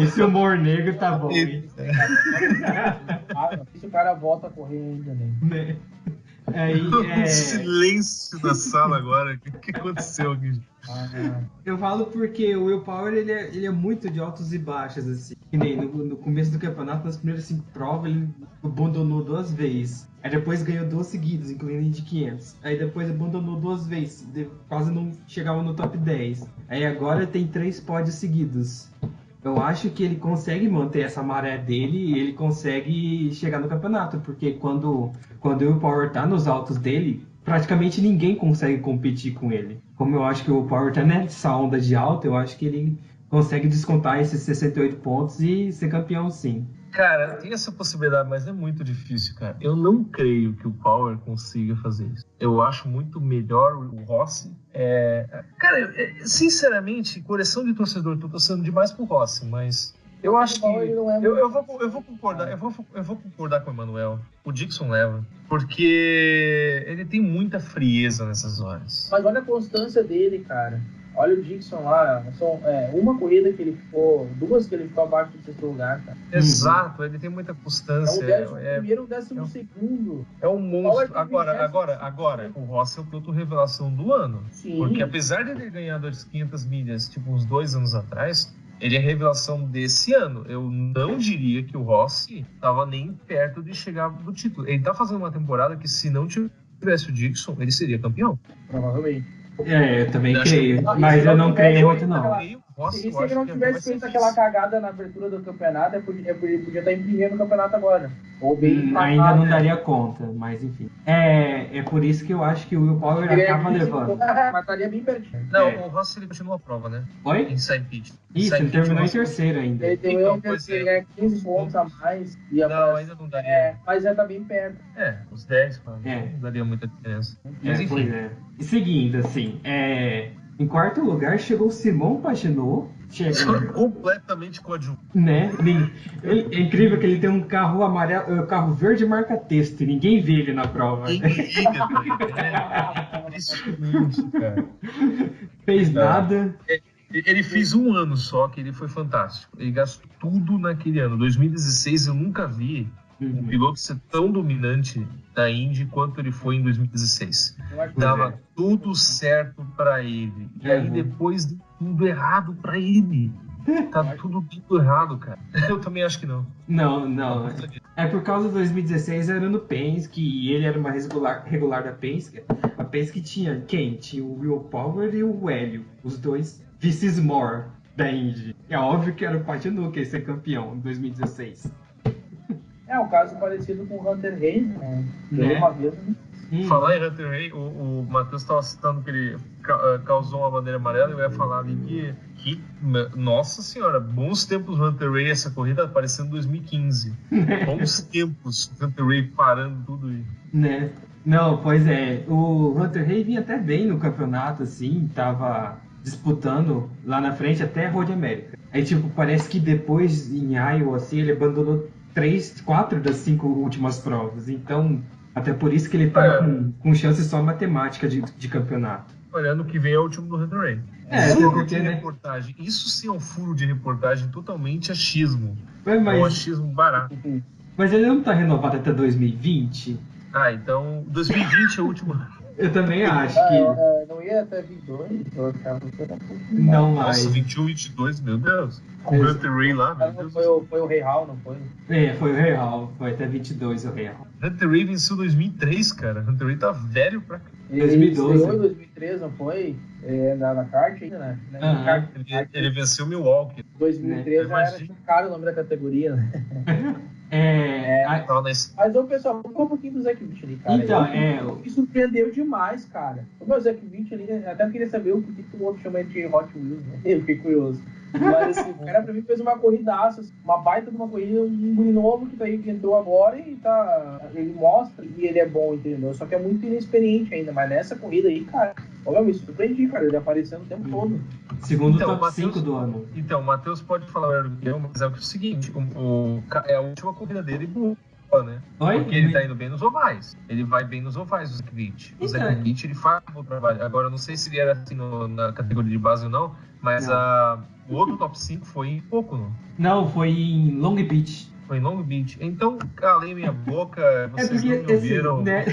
Esse humor negro tá bom, hein? Se o cara volta a correr ainda, né? Silêncio da sala agora. O que aconteceu aqui? Eu falo porque o Will Power ele é muito de altos e baixos, assim. Que nem no começo do campeonato, nas primeiras 5 provas, ele abandonou 2 vezes. Aí depois ganhou 2 seguidas, incluindo de 500. Aí depois abandonou 2 vezes, quase não chegava no top 10. Aí agora tem 3 pódios seguidos. Eu acho que ele consegue manter essa maré dele e ele consegue chegar no campeonato, porque quando o Will Power tá nos altos dele, praticamente ninguém consegue competir com ele. Como eu acho que o Power tá nessa onda de alta, eu acho que ele consegue descontar esses 68 pontos e ser campeão sim. Cara, tem essa possibilidade, mas é muito difícil, cara. Eu não creio que o Power consiga fazer isso. Eu acho muito melhor o Rossi. Cara, sinceramente, coração de torcedor, tô torcendo demais pro Rossi, mas eu acho que eu vou concordar com o Emanuel. O Dixon leva, porque ele tem muita frieza nessas horas. Mas olha a constância dele, cara. Olha o Dixon lá, são uma corrida que ele ficou, 2 que ele ficou abaixo do 6º lugar, cara. Exato, ele tem muita constância. É o 10º, 12º. É um monstro. Agora, o Rossi é o piloto revelação do ano. Sim. Porque apesar de ele ter ganhado as 500 milhas, tipo, uns 2 anos atrás, ele é revelação desse ano. Eu não diria que o Rossi estava nem perto de chegar do título. Ele tá fazendo uma temporada que, se não tivesse o Dixon, ele seria campeão. Provavelmente. Eu também creio, mas eu não creio muito não. Se ele não tivesse feito aquela cagada na abertura do campeonato, ele podia estar em primeiro no campeonato agora. Ou bem ainda não daria conta, mas enfim. É por isso que eu acho que o Will Power acaba levando. Mas estaria bem pertinho. Não, o Rossi ele continua a prova, né? Oi? Inside Pitch. Isso, ele terminou em terceiro ainda. Ele terminou em terceiro, 15 pontos a mais. Ainda não daria. Mas já tá bem perto. Os 10, não daria muita diferença. Mas enfim. E seguindo, assim, em 4º lugar chegou o Simon Pagenaud. Completamente coadjuvante. Né? É incrível que ele tem um carro amarelo, carro verde marca texto, e ninguém vê ele na prova. Ninguém liga pra ele. Impressionante, cara. Fez nada. Ele fez 1 ano só, que ele foi fantástico. Ele gastou tudo naquele ano. 2016 eu nunca vi um piloto ser tão dominante da Indy quanto ele foi em 2016. Dava tudo certo pra ele. E aí depois deu tudo errado pra ele. Tá tudo errado, cara. Eu também acho que não. Não. É por causa de 2016 era no Penske e ele era uma regular da Penske. A Penske tinha quem? Tinha o Will Power e o Hélio. Os dois vice-more da Indy. É óbvio que era o Pagenaud que ia ser campeão em 2016. Um caso parecido com o Hunter Hayes, né? Uma vez. Falar em Hunter Hayes, o Matheus estava citando que ele causou uma bandeira amarela. Eu ia falar ali que nossa senhora, bons tempos Hunter Hayes, essa corrida aparecendo em 2015. Bons tempos Hunter Hayes parando tudo aí. Né? Não, pois é. O Hunter Hayes vinha até bem no campeonato, assim, tava disputando lá na frente até a Road America. Aí, tipo, parece que depois em Iowa, assim, ele abandonou 4 das 5 últimas provas. Então, até por isso que ele tá com chance só matemática de campeonato. Olhando que vem é o último do Hunter Hayes. Furo de reportagem. Isso sim é um furo de reportagem totalmente achismo. É um achismo barato. Mas ele não tá renovado até 2020? Então 2020 é o último. Eu também acho que... não ia até 22, eu achava que era um pouco não mais. mais. Nossa, 21, 22, meu Deus. Com o Hunter Ray lá, meu Deus. Foi o Rei Hall, não foi? Foi o Real. Foi até 22 o Real. Hunter Ray venceu 2003, cara. Hunter Ray tá velho pra... Ele 2012. estreou em 2003, não foi? Na kart ainda, né? Ele venceu Milwaukee. 2013 já era caro o nome da categoria, né? Mas o pessoal, vamos um pouquinho do Zach Witt ali, cara. Então, me surpreendeu demais, cara. O meu Zach Witt ali, até queria saber o porquê que o outro chama ele de Hot Wheels, né? Eu fiquei curioso. Mas assim, o cara pra mim fez uma corridaça, uma baita de uma corrida, um guri novo que entrou agora e ele mostra e ele é bom, entendeu? Só que é muito inexperiente ainda, mas nessa corrida aí, cara, eu me surpreendi, cara, ele aparecendo o tempo todo. Segundo top 5 do ano. Então, o Matheus pode falar o que eu, mas é o seguinte, é a última corrida dele boa, né? Oi? Porque ele tá indo bem nos ovais. Ele vai bem nos ovais, o Zach Witt. O Zach Witt, ele faz um bom trabalho. Agora, eu não sei se ele era assim na categoria de base ou não, mas o outro top 5 foi em pouco, não? Não, foi em Long Beach. Foi em Long Beach. Então, calei minha boca, vocês não me ouviram. Né?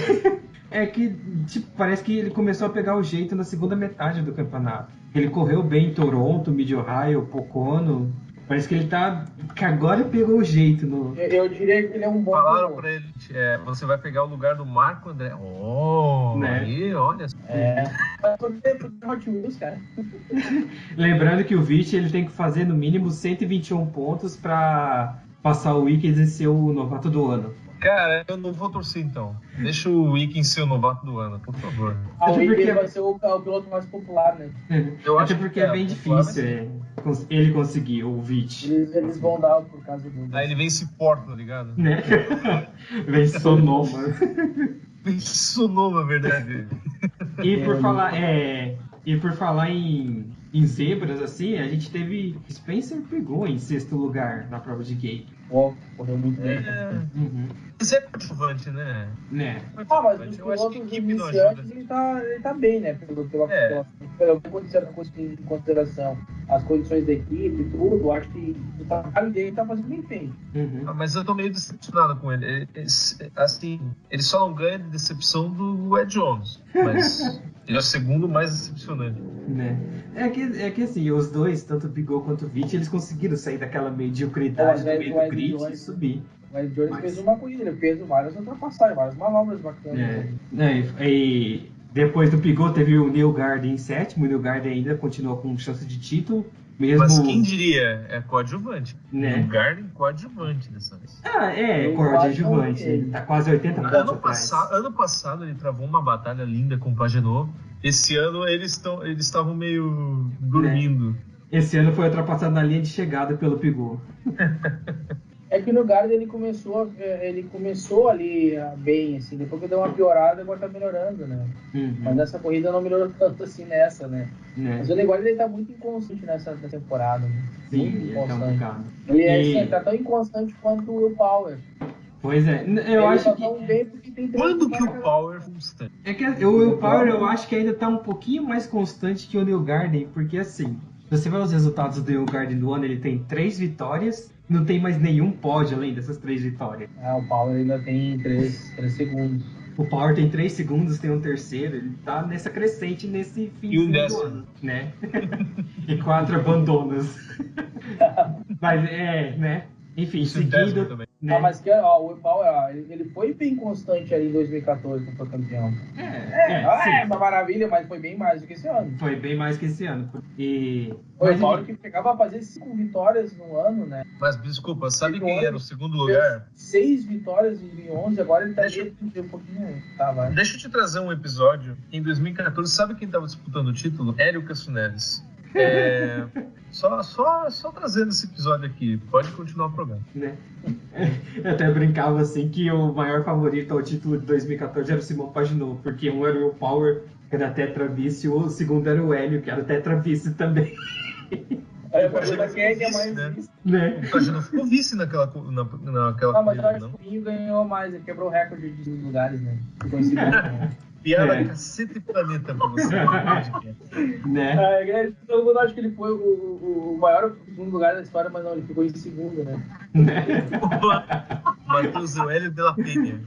É que, tipo, parece que ele começou a pegar o jeito na segunda metade do campeonato. Ele correu bem em Toronto, Mid-Ohio, Pocono. Parece que ele que agora pegou o jeito. Eu diria que ele é um bom... Falaram pra ele, você vai pegar o lugar do Marco André. Né? Aí, olha só. Mas por que Hot Wheels, cara? Lembrando que o Witt, ele tem que fazer no mínimo 121 pontos pra passar o Wiggins e ser o novato do ano. Cara, eu não vou torcer então. Deixa o Wiggins ser o novato do ano, por favor. O Wiggins vai ser o piloto mais popular, né? Eu acho que é bem difícil ele conseguir o Witt. Eles vão dar por causa do... Aí ele vence Porto, tá ligado? Né? Vence Sonoma. Vence Sonoma, verdade. E por falar em zebras, assim, a gente teve... Spencer pegou em 6º lugar na prova de gate. Correu muito bem. Isso é coadjuvante, né? Mas os pilotos iniciantes, ele tá bem, né? Pela consideração as condições da equipe e tudo, acho que o trabalho dele tá fazendo bem feito. Mas eu tô meio decepcionado com ele. Assim, ele só não ganha de decepção do Ed Jones, mas ele é o segundo mais decepcionante. Né? É que assim, os dois, tanto o Bigot quanto o Witt, eles conseguiram sair daquela mediocridade do meio do grid e subir. Mas o Jones fez uma corrida, ele fez várias ultrapassagens, várias manobras bacanas. E depois do Bigot teve o Neil Garden em 7º, o Neil Garden ainda continuou com chance de título. Mesmo... Mas quem diria? É coadjuvante. Né? O Garden coadjuvante dessa vez. Coadjuvante. Ele tá quase 80 pontos ano passado ele travou uma batalha linda com o Pagenaud. Esse ano eles estavam meio dormindo. Esse ano foi ultrapassado na linha de chegada pelo Bigot. É que no Garden ele começou ali bem, assim, depois que deu uma piorada, agora tá melhorando, né? Mas nessa corrida não melhorou tanto assim nessa, né? Mas o negócio ele tá muito inconstante nessa temporada, né? Sim, muito inconstante. Ele tá tão inconstante quanto o Will Power. Pois é, eu acho que... Quando que o Power é constante? É que o Will Power eu acho que ainda tá um pouquinho mais constante que o Neil Garden, porque assim, se você vai os resultados do Neil Garden do ano, ele tem 3 vitórias, não tem mais nenhum pódio além dessas 3 vitórias. O Power ainda tem 3 segundos. O Power tem 3 segundos, tem um terceiro, ele tá nessa crescente nesse fim do ano, né? E 4 abandonos. Mas né? Enfim, seguindo... Né? Mas o Will Power, ele foi bem constante ali em 2014 quando foi campeão. Uma maravilha, mas foi bem mais do que esse ano. Foi bem mais que esse ano. O Will Power que chegava a fazer 5 vitórias no ano, né? Mas desculpa, sabe quem era o segundo lugar? 6 vitórias em 2011, agora ele tá um pouquinho... vai. Deixa eu te trazer um episódio. Em 2014, sabe quem estava disputando o título? Hélio Cassuneves. Só trazendo esse episódio aqui. Pode continuar o programa. Né? Eu até brincava assim que o maior favorito ao título de 2014 era o Simão Pagenaud, porque um era o Power, que era tetra-vice, e o segundo era o Hélio, que era tetra-vice também. O Pagenaud quem é mais vice? Né? O Pagenaud ficou vice naquela mas eu acho que o Pinho ganhou mais, ele quebrou o recorde de lugares, né? Ficou em segundo. Piada cacete e planeta pra você. Né? Todo mundo acha que ele foi o maior segundo lugar da história, mas não, ele ficou em segundo, né? Matheus Hélio de la Penha.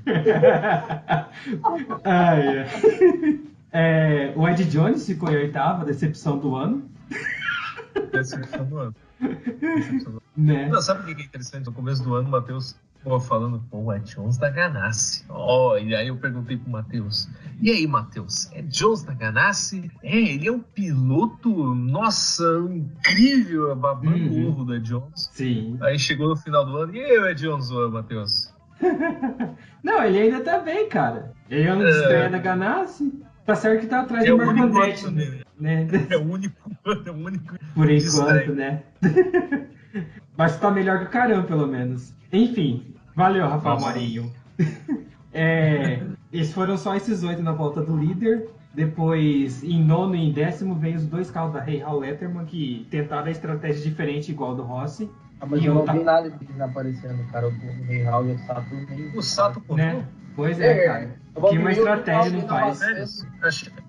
O Ed Jones ficou em oitavo, decepção do ano. Decepção do ano. Né? Não, sabe o que é interessante? No começo do ano, o Matheus falando, o Ed Jones da Ganassi. E aí eu perguntei pro Matheus, e aí, Matheus, Ed Jones da Ganassi? Ele é um piloto, nossa, incrível, babando o ovo do Ed Jones. Sim. Aí chegou no final do ano, e aí o Ed Jones, Matheus? Não, ele ainda tá bem, cara. Ele é um estreia da Ganassi. Tá certo que tá atrás do Marco Andretti, né? É o único. Por enquanto, né? Mas tá melhor que o caramba, pelo menos. Enfim, valeu, Rafael Marinho. Esses foram só esses 8 na volta do líder. Depois, em nono e em décimo, veio os 2 carros da Hall Letterman, que tentaram a estratégia diferente, igual do Rossi. Mas eu não vi nada de aparecendo, cara. O Hall e o Sato. O Sato, né? Pois é, cara. Que uma estratégia não faz.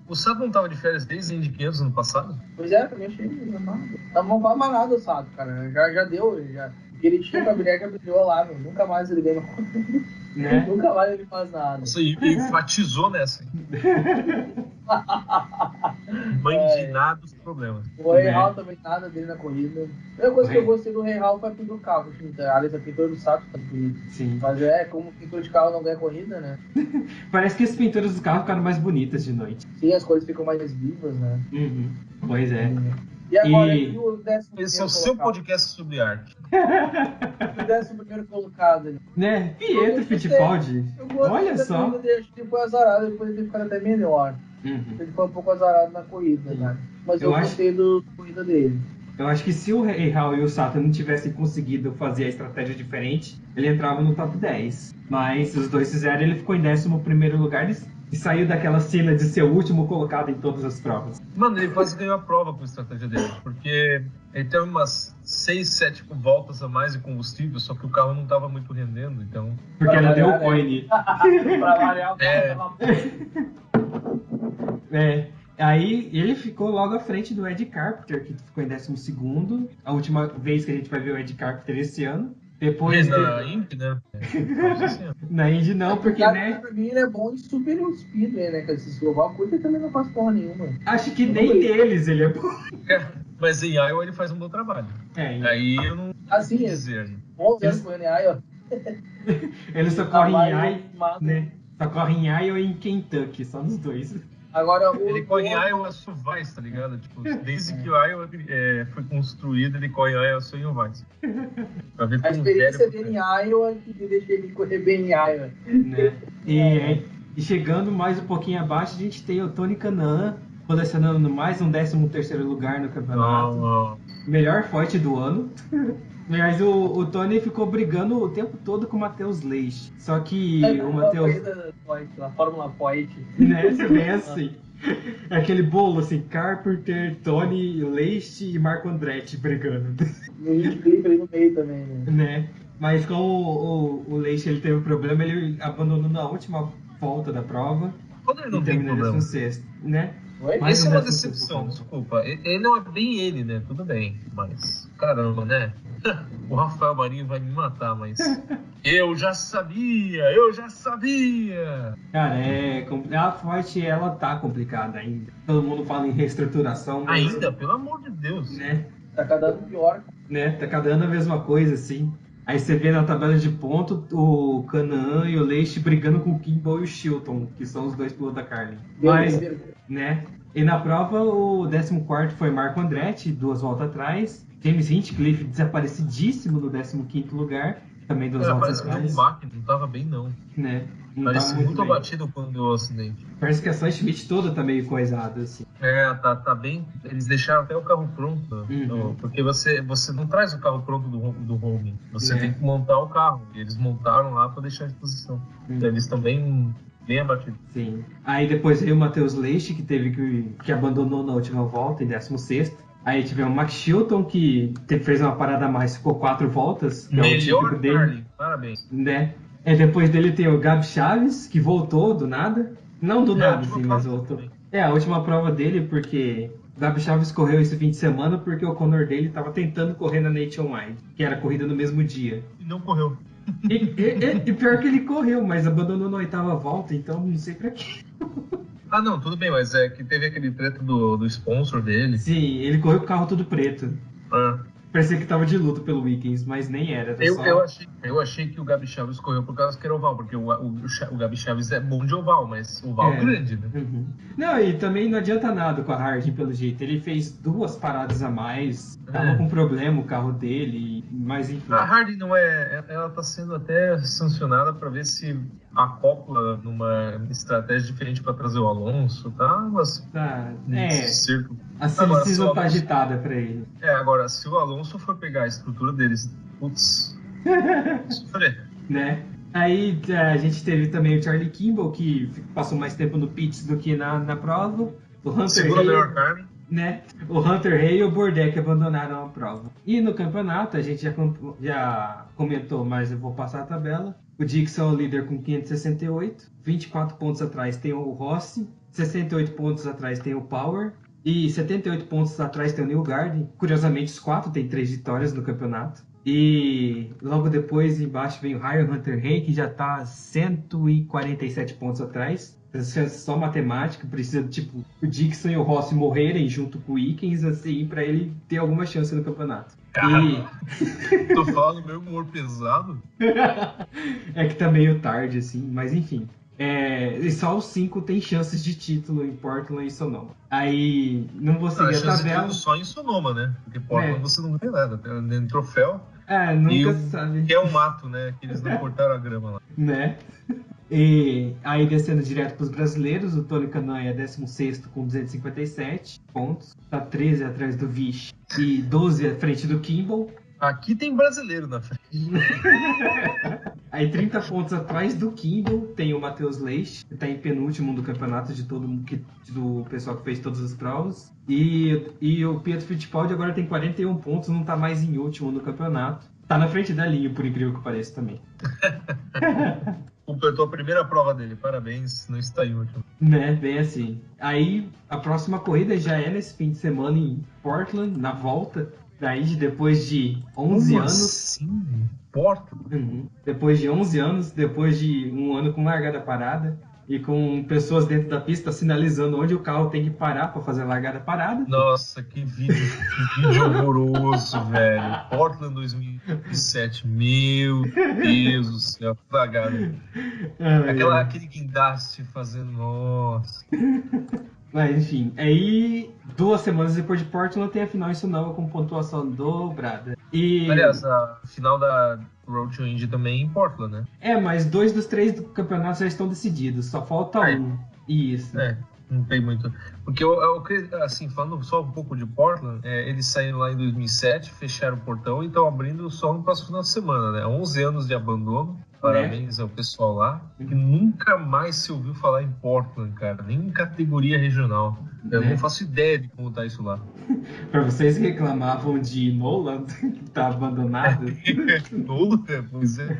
O Sato não tava de férias desde Indy 500 ano passado? Pois é, também achei. Não vai mais nada o Sato, cara. Já deu. Ele tinha a mulher que brilhou lá, meu. Nunca mais ele ganhou. Né? Nunca mais ele faz nada. Nossa, e enfatizou nessa. Mãe de nada dos problemas. O Hall também nada dele na corrida. A única coisa que eu gostei do Hall foi a pintura do carro. Aliás, a pintura do Sato tá bonita. Sim. Mas como pintura de carro não ganha corrida, né? Parece que as pinturas do carro ficaram mais bonitas de noite. Sim, as cores ficam mais vivas, né? Uhum. Pois é. E agora, o 11º Esse é o seu podcast sobre arte. O 11º colocado. Né? Pietro Fittipaldi. Olha só. Ele foi azarado, depois ele ficou até melhor. Ele foi um pouco azarado na corrida, né? Mas eu gostei da corrida dele. Eu acho que se o Hall e o Sato não tivessem conseguido fazer a estratégia diferente, ele entrava no top 10. Mas os dois fizeram, ele ficou em 11º lugar e saiu daquela cena de ser o último colocado em todas as provas. Mano, ele quase ganhou a prova com a estratégia dele, porque ele teve umas 6, 7 voltas a mais de combustível, só que o carro não estava muito rendendo, então... Porque ela deu o coin. Pra variar, o carro Aí ele ficou logo à frente do Ed Carpenter, que ficou em 12º. A última vez que a gente vai ver o Ed Carpenter esse ano. Depois na Indy, né? Na Indy não, porque, né? Pra mim ele é bom em super speedway, né? Que esse eslovaco ele também não faz porra nenhuma. Acho que nem deles ele é bom. Mas em Iowa ele faz um bom trabalho. Aí eu não assim sei dizer. 11 anos com ele em Iowa. Ele só corre em Iowa, né? Só corre em Iowa e em Kentucky, só nos dois. Agora, ele corre em Iowa só Vice, tá ligado? Tipo, desde que o Iowa foi construído, ele corre em Iowa só em Vice. A experiência dele em Iowa que deixa ele correr bem em Iowa. Né? E chegando mais um pouquinho abaixo, a gente tem o Tony Kanaan colecionando mais um 13º lugar no campeonato. Melhor fight do ano. Mas o Tony ficou brigando o tempo todo com o Matheus Leite. Só que o Matheus... A Fórmula Point. Né? Você vê assim. É aquele bolo assim, Carpenter, Tony, Leite e Marco Andretti brigando. No meio também, né? Mas como o Leite ele teve um problema, ele abandonou na última volta da prova. Quando ele não tem problema? Né? Essa é uma decepção, desculpa. Ele não é bem ele, né? Tudo bem, mas... Caramba, né? O Rafael Marinho vai me matar, mas... Eu já sabia! Cara, a Forte, ela tá complicada ainda. Todo mundo fala em reestruturação, mas... Ainda? Pelo amor de Deus! Né? Tá cada ano pior. Né? Tá cada ano a mesma coisa, assim. Aí você vê na tabela de ponto o Kanaan e o Leite brigando com o Kimball e o Chilton, que são os dois pilotos da Carlin. Mas, né? E na prova, o 14º foi Marco Andretti, 2 voltas atrás. James Hinchcliffe desaparecidíssimo no 15º lugar. Também 2 voltas atrás. Não tava bem, não. Né? Parece muito abatido quando deu o acidente. Parece que a Sam Schmidt toda tá meio coisada, assim. Tá bem. Eles deixaram até o carro pronto. Porque você não traz o carro pronto do home. Você tem que montar o carro. E eles montaram lá pra deixar à disposição. Então eles estão bem abatidos. Sim. Aí depois veio o Matheus Leite, que abandonou na última volta, em 16º. Aí tivemos o Max Chilton, que fez uma parada a mais, ficou 4 voltas. Que melhor é o típico dele. Carlin, parabéns. Né? E depois dele tem o Gabi Chaves, que voltou do nada. Não do nada, sim, mas voltou. A última prova dele, porque o Gabi Chaves correu esse fim de semana porque o Conor dele estava tentando correr na Nationwide, que era corrida no mesmo dia. E não correu. E pior que ele correu, mas abandonou na 8ª volta, então não sei pra quê. Ah, não, tudo bem, mas é que teve aquele treta do sponsor dele. Sim, ele correu com o carro todo preto. Ah. Parecia que tava de luto pelo Wiggins, mas nem era. Eu achei que o Gabi Chaves correu por causa que era oval, porque o Gabi Chaves é bom de oval, mas oval grande, né? Uhum. Não, e também não adianta nada com a Harding, pelo jeito. Ele fez 2 paradas a mais, tava com problema o carro dele, mas enfim. A Harding não é... Ela tá sendo até sancionada para ver se acopla numa estratégia diferente para trazer o Alonso, tá? Mas... Circo. A decisão tá agitada pra ele. Agora, se o Alonso for pegar a estrutura deles, putz, sofrer. Né? Aí a gente teve também o Charlie Kimball, que passou mais tempo no pits do que na prova. O Hunter Segura melhor carne. Né? O Hunter Hay e o Bourdais abandonaram a prova. E no campeonato, a gente já comentou, mas eu vou passar a tabela. O Dixon é o líder com 568, 24 pontos atrás tem o Rossi, 68 pontos atrás tem o Power, e 78 pontos atrás tem o Newgarden. Curiosamente, os 4 têm 3 vitórias no campeonato. E logo depois, embaixo, vem o Ryan Hunter Hay, que já está 147 pontos atrás. Só matemática, precisa, tipo, o Dixon e o Rossi morrerem junto com o Wiggins, assim, para ele ter alguma chance no campeonato. Tô falando meu humor pesado? É que tá meio tarde, assim, mas enfim. E só os 5 têm chances de título em Portland e Sonoma. Aí, não vou seguir a tabela. Só em Sonoma, né? Porque Portland você não ganha nada. Tem troféu. Nunca sabe. Que é o mato, né? Que eles não cortaram a grama lá. Né? E aí, descendo direto para os brasileiros, o Tony Kanaan é 16º com 257 pontos. Tá 13 atrás do Vish e 12 à frente do Kimball. Aqui tem brasileiro na frente. Aí 30 pontos atrás do Kimball tem o Matheus Leite, que está em penúltimo do campeonato do pessoal que fez todas as provas. E o Pietro Fittipaldi agora tem 41 pontos, não está mais em último no campeonato. Tá na frente da linha, por incrível que pareça também. Completou a primeira prova dele, parabéns, não está em último. Né, bem assim. Aí a próxima corrida já é nesse fim de semana em Portland, na volta. Daí, depois de 11 anos... Sim, Portland? Depois de 11 anos, depois de um ano com largada parada, e com pessoas dentro da pista sinalizando onde o carro tem que parar para fazer a largada parada. Nossa, que vídeo horroroso, velho. Portland 2007, meu Deus do céu, largada. Aquele guindaste fazendo, nossa... Mas enfim, aí 2 semanas depois de Portland tem a final em Sonoma com pontuação dobrada. Aliás, a final da Road to Indy também em Portland, né? Mas 2 dos 3 do campeonato já estão decididos, só falta um. Isso. Não tem muito. Porque assim, falando só um pouco de Portland, eles saíram lá em 2007, fecharam o portão e estão abrindo só no próximo final de semana, né? 11 anos de abandono. Parabéns ao pessoal lá, que nunca mais se ouviu falar em Portland, cara, nem em categoria regional. Eu não faço ideia de como tá isso lá. Pra vocês que reclamavam de Nola, que tá abandonado. Nola, pois é.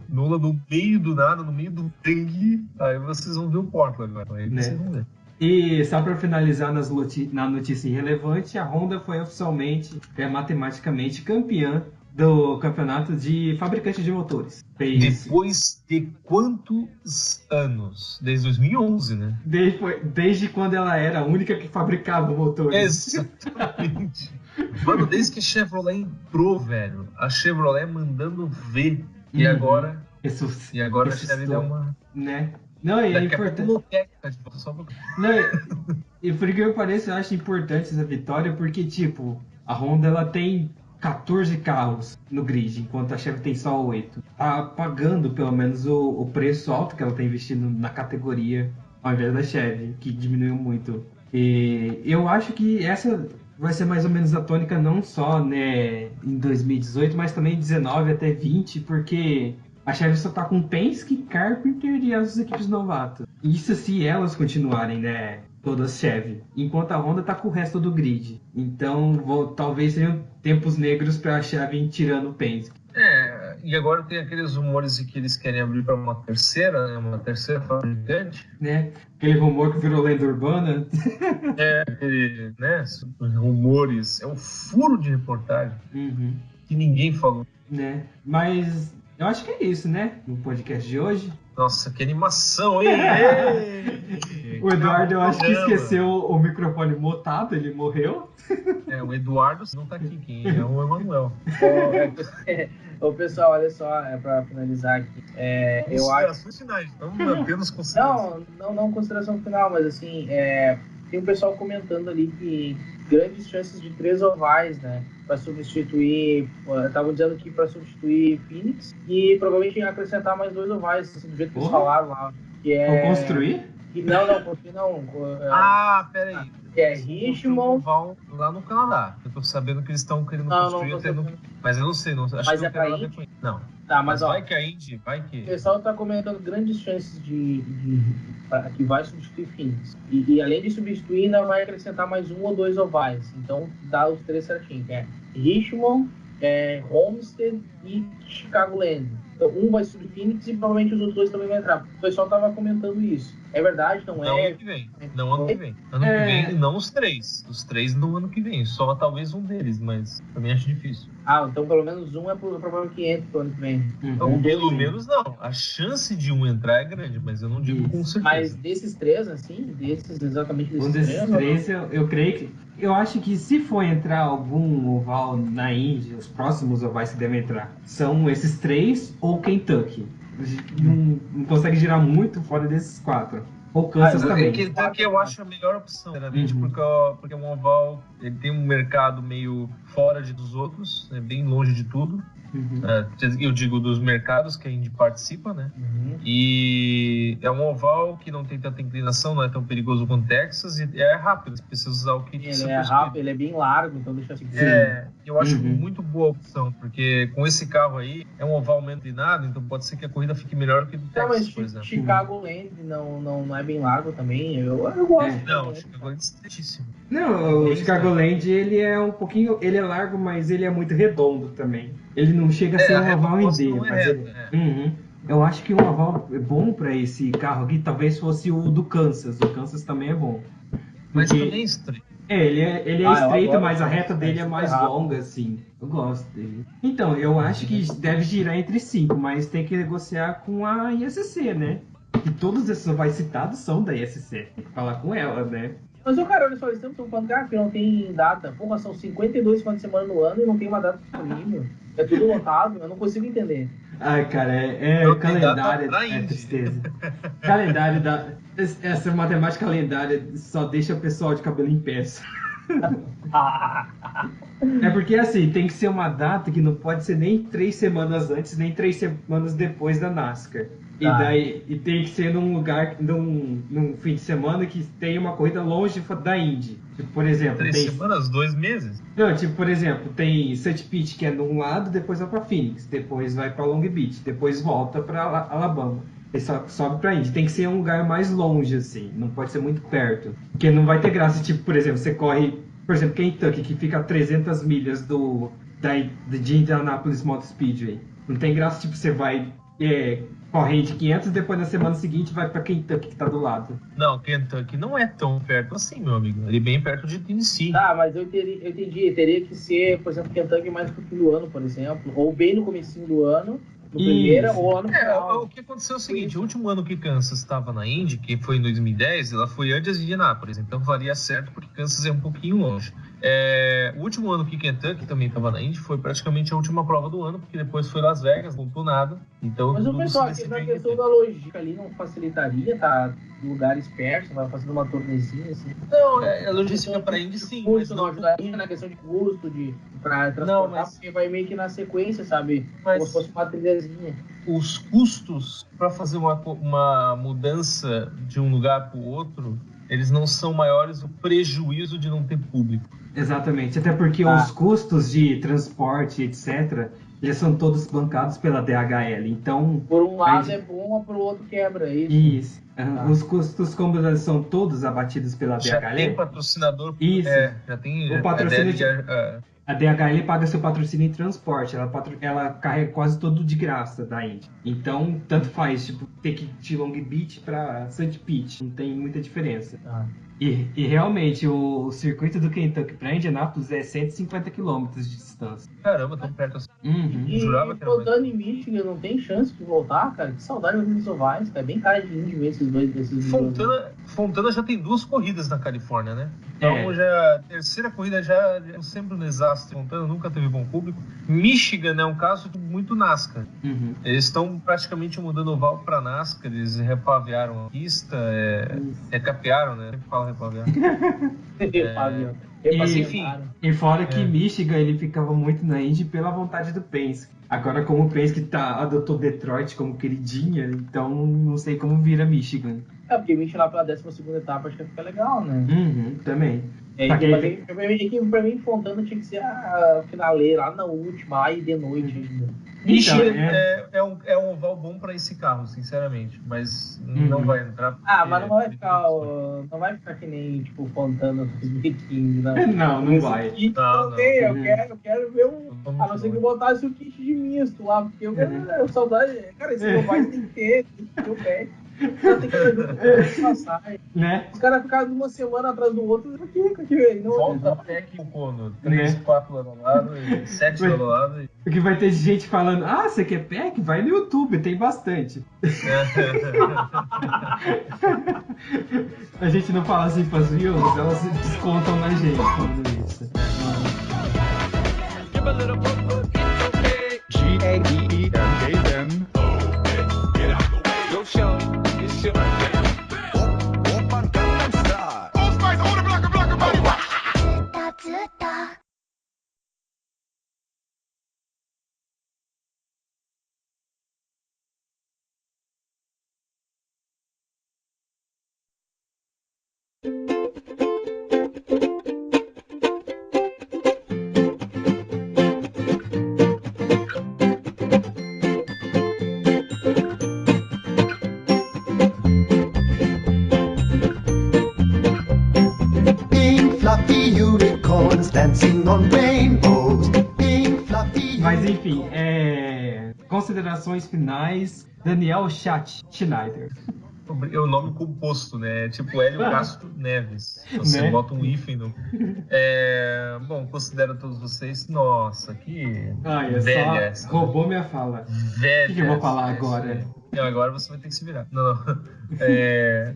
Nola no meio do nada, no meio do dengue. Aí vocês vão ver o Portland agora. Aí vocês vão ver. E só para finalizar na notícia irrelevante, a Honda foi oficialmente, matematicamente, campeã do campeonato de fabricante de motores. Depois de quantos anos? Desde 2011, né? Desde quando ela era a única que fabricava motores. Exatamente. Mano, desde que a Chevrolet entrou, velho. A Chevrolet mandando ver. E agora... a Chevrolet deu uma... Né? Não, e é importante. E por que eu pareço, eu acho importante essa vitória, porque, tipo, a Honda ela tem 14 carros no grid, enquanto a Chevy tem só 8. Tá pagando, pelo menos, o preço alto que ela tem investido na categoria, ao invés da Chevy, que diminuiu muito. E eu acho que essa vai ser mais ou menos a tônica, não só, né, em 2018, mas também 19 até 20, porque... A Chevy só tá com Penske, Carpenter e as equipes novatas. Isso se elas continuarem, né? Todas Chevy. Enquanto a Honda tá com o resto do grid. Então, talvez sejam tempos negros pra Chevy tirando o Penske. E agora tem aqueles rumores de que eles querem abrir para uma terceira, né? Uma terceira fabricante. Né? Aquele rumor que virou lenda urbana. Aquele, né? Rumores. É um furo de reportagem que ninguém falou. Né? Mas... Eu acho que é isso, né? No podcast de hoje. Nossa, que animação, hein? O Eduardo, eu acho que esqueceu o microfone mutado, ele morreu. O Eduardo não tá aqui, quem é o Emanuel. Ô, pessoal, olha só, para finalizar aqui. Eu acho. Finais, vamos manter nos considerações. Não consideração final, mas assim, tem um pessoal comentando ali que grandes chances de 3 ovais, né? Para substituir, estavam dizendo que para substituir Phoenix e provavelmente acrescentar mais 2 ovais, assim, do jeito que eles falaram lá. Vão construir? Não, construir não. Peraí. Richmond. Lá no Canadá. Eu tô sabendo que eles estão querendo construir até no. Mas eu não sei, acho mas que é não tem nada a pra ver com isso. Não. Tá, mas ó, vai que a Indy, vai que. O pessoal tá comentando grandes chances de que vai substituir Phoenix. E além de substituir, ainda vai acrescentar mais 1 ou 2 ovais. Então dá os 3 certinho. Richmond, Homestead e Chicagoland. Então um vai subir Phoenix e provavelmente os outros 2 também vão entrar. O pessoal tava comentando isso. É verdade, não é? Ano que vem. Não ano que vem. Ano que vem, não os 3. Os 3 no ano que vem. Só talvez um deles, mas também acho difícil. Então pelo menos um é provável que entre pro ano que vem. Pelo menos não. A chance de um entrar é grande, mas eu não digo com certeza. Mas desses 3, assim, exatamente desses 3... Um desses 3, eu creio que... Eu acho que se for entrar algum oval na Índia, os próximos ovais que devem entrar são esses 3 ou Kentucky. Não consegue girar muito fora desses 4. Ou Kansas também. Kentucky eu acho a melhor opção, sinceramente, porque é um oval, ele tem um mercado meio fora dos outros, bem longe de tudo. Eu digo dos mercados que a Indy participa, né? E é um oval que não tem tanta inclinação, não é tão perigoso quanto o Texas, e é rápido, você precisa usar o kit. Ele é rápido, ele é bem largo, então deixa assim. Eu acho muito boa opção, porque com esse carro aí, é um oval menos inclinado, então pode ser que a corrida fique melhor do que do Texas, por exemplo. Chicagoland não é bem largo também, eu gosto. Não, o Chicagoland é estreitíssimo. Não, o Chicagoland, ele é um pouquinho, ele é largo, mas ele é muito redondo também. Ele não chega a ser um oval inteiro, mas eu acho que um oval bom para esse carro aqui talvez fosse o do Kansas. O Kansas também é bom. Mas também é estreito. Ele é estreito, mas a reta dele é mais longa, assim. Eu gosto dele. Então, eu acho que deve girar entre 5, mas tem que negociar com a ISC, né? E todos esses ovais citados são da ISC. Tem que falar com ela, né? Mas, cara, olha só, eles estão falando que não tem data. Porra, são 52 finais de semana no ano e não tem uma data disponível. É tudo lotado, eu não consigo entender. Ai, cara, o calendário é tristeza. Calendário essa matemática calendária só deixa o pessoal de cabelo em pé. É porque, assim, tem que ser uma data que não pode ser nem 3 semanas antes, nem 3 semanas depois da NASCAR. E tem que ser num lugar, num fim de semana que tenha uma corrida longe da Indy. Tipo, por exemplo... 3 semanas? 2 meses? Não, tipo, por exemplo, tem St. Pete, que é num lado, depois vai pra Phoenix, depois vai pra Long Beach, depois volta pra Alabama. E sobe pra Indy. Tem que ser um lugar mais longe, assim, não pode ser muito perto. Porque não vai ter graça, tipo, por exemplo, você corre... Por exemplo, Kentucky, que fica a 300 milhas de Indianapolis Motor Speedway. Não tem graça, tipo, você vai... corre de 500 e depois na semana seguinte vai pra Kentucky, que tá do lado. Não, Kentucky não é tão perto assim, meu amigo. Ele é bem perto de Tennessee. Mas eu entendi. Teria que ser, por exemplo, Kentucky mais pro fim do ano, por exemplo. Ou bem no comecinho do ano. No primeiro ou lá no final. O que aconteceu é o seguinte, o último ano que Kansas estava na Indy, que foi em 2010, ela foi antes de Indianápolis, então faria certo porque Kansas é um pouquinho longe. O último ano que Kentucky também estava na Indy foi praticamente a última prova do ano, porque depois foi Las Vegas, não voltou nada. Então, mas o pessoal, na questão da logística ali não facilitaria, tá? Lugares perto, vai fazendo uma tornezinha assim. Não, a logística para Indy sim. Custo não ajudaria na questão de custo, para transportar, porque vai meio que na sequência, sabe? Como se fosse uma trilhazinha. Os custos para fazer uma mudança de um lugar para o outro, eles não são maiores o prejuízo de não ter público. Exatamente, até porque os custos de transporte, etc., eles são todos bancados pela DHL, então... Por um lado é bom, por outro quebra, é isso? Isso. Os custos, como eles são todos abatidos pela DHL... Já tem patrocinador... Isso. Já tem... O patrocínio a DHL paga seu patrocínio em transporte, ela carrega quase todo de graça da Indy. Então, tanto faz, tipo, ter que ir de Long Beach para St. Pete, não tem muita diferença. E realmente, o circuito do Kentucky para Indianápolis é 150 km de distância. Caramba, tão perto assim. E voltando em Michigan, não tem chance de voltar, cara? Que saudade dos ovais, cara. É bem cara de Indy ver esses dois. Fontana já tem 2 corridas na Califórnia, né? Então já a terceira corrida já é sempre um desastre. Fontana nunca teve bom público. Michigan é um caso muito NASCAR. Eles estão praticamente mudando o oval para NASCAR. Eles repavearam a pista, recapearam, né? Sempre fala repavear. E fora que Michigan ele ficava muito na Indy pela vontade do Penske. Agora, como o Penske adotou Detroit como queridinha, então não sei como vira Michigan. Porque Michigan lá pela 12ª etapa acho que fica legal, né? Também. Pra mim, Fontana tinha que ser a finaleira lá na última, aí de noite ainda. Michigan é um oval bom pra esse carro, sinceramente, mas não vai entrar. Mas não vai ficar que nem tipo Fontana 2015, né? Não vai. Eu quero ver a não ser que botasse o kit de misto lá, porque eu quero saudade. Cara, esse oval tem que ter o pé. Tem que passar. Né? Os caras ficaram uma semana atrás do outro, volta a PEC o Cono, 3, 4 lá do lado, 7 lá do lado. Porque vai ter gente falando, você quer PEC? Vai no YouTube, tem bastante. A gente não fala assim para as viúvas, elas descontam na gente falando isso. G-A-D-E-M show. Mas enfim, considerações finais, Daniel Schneider. É o nome composto, né? Tipo Hélio Castro Neves. Você bota um hífen no... Bom, considero todos vocês... Nossa, que velha. Roubou minha fala. Velha. O que eu vou falar agora? Agora você vai ter que se virar. Não.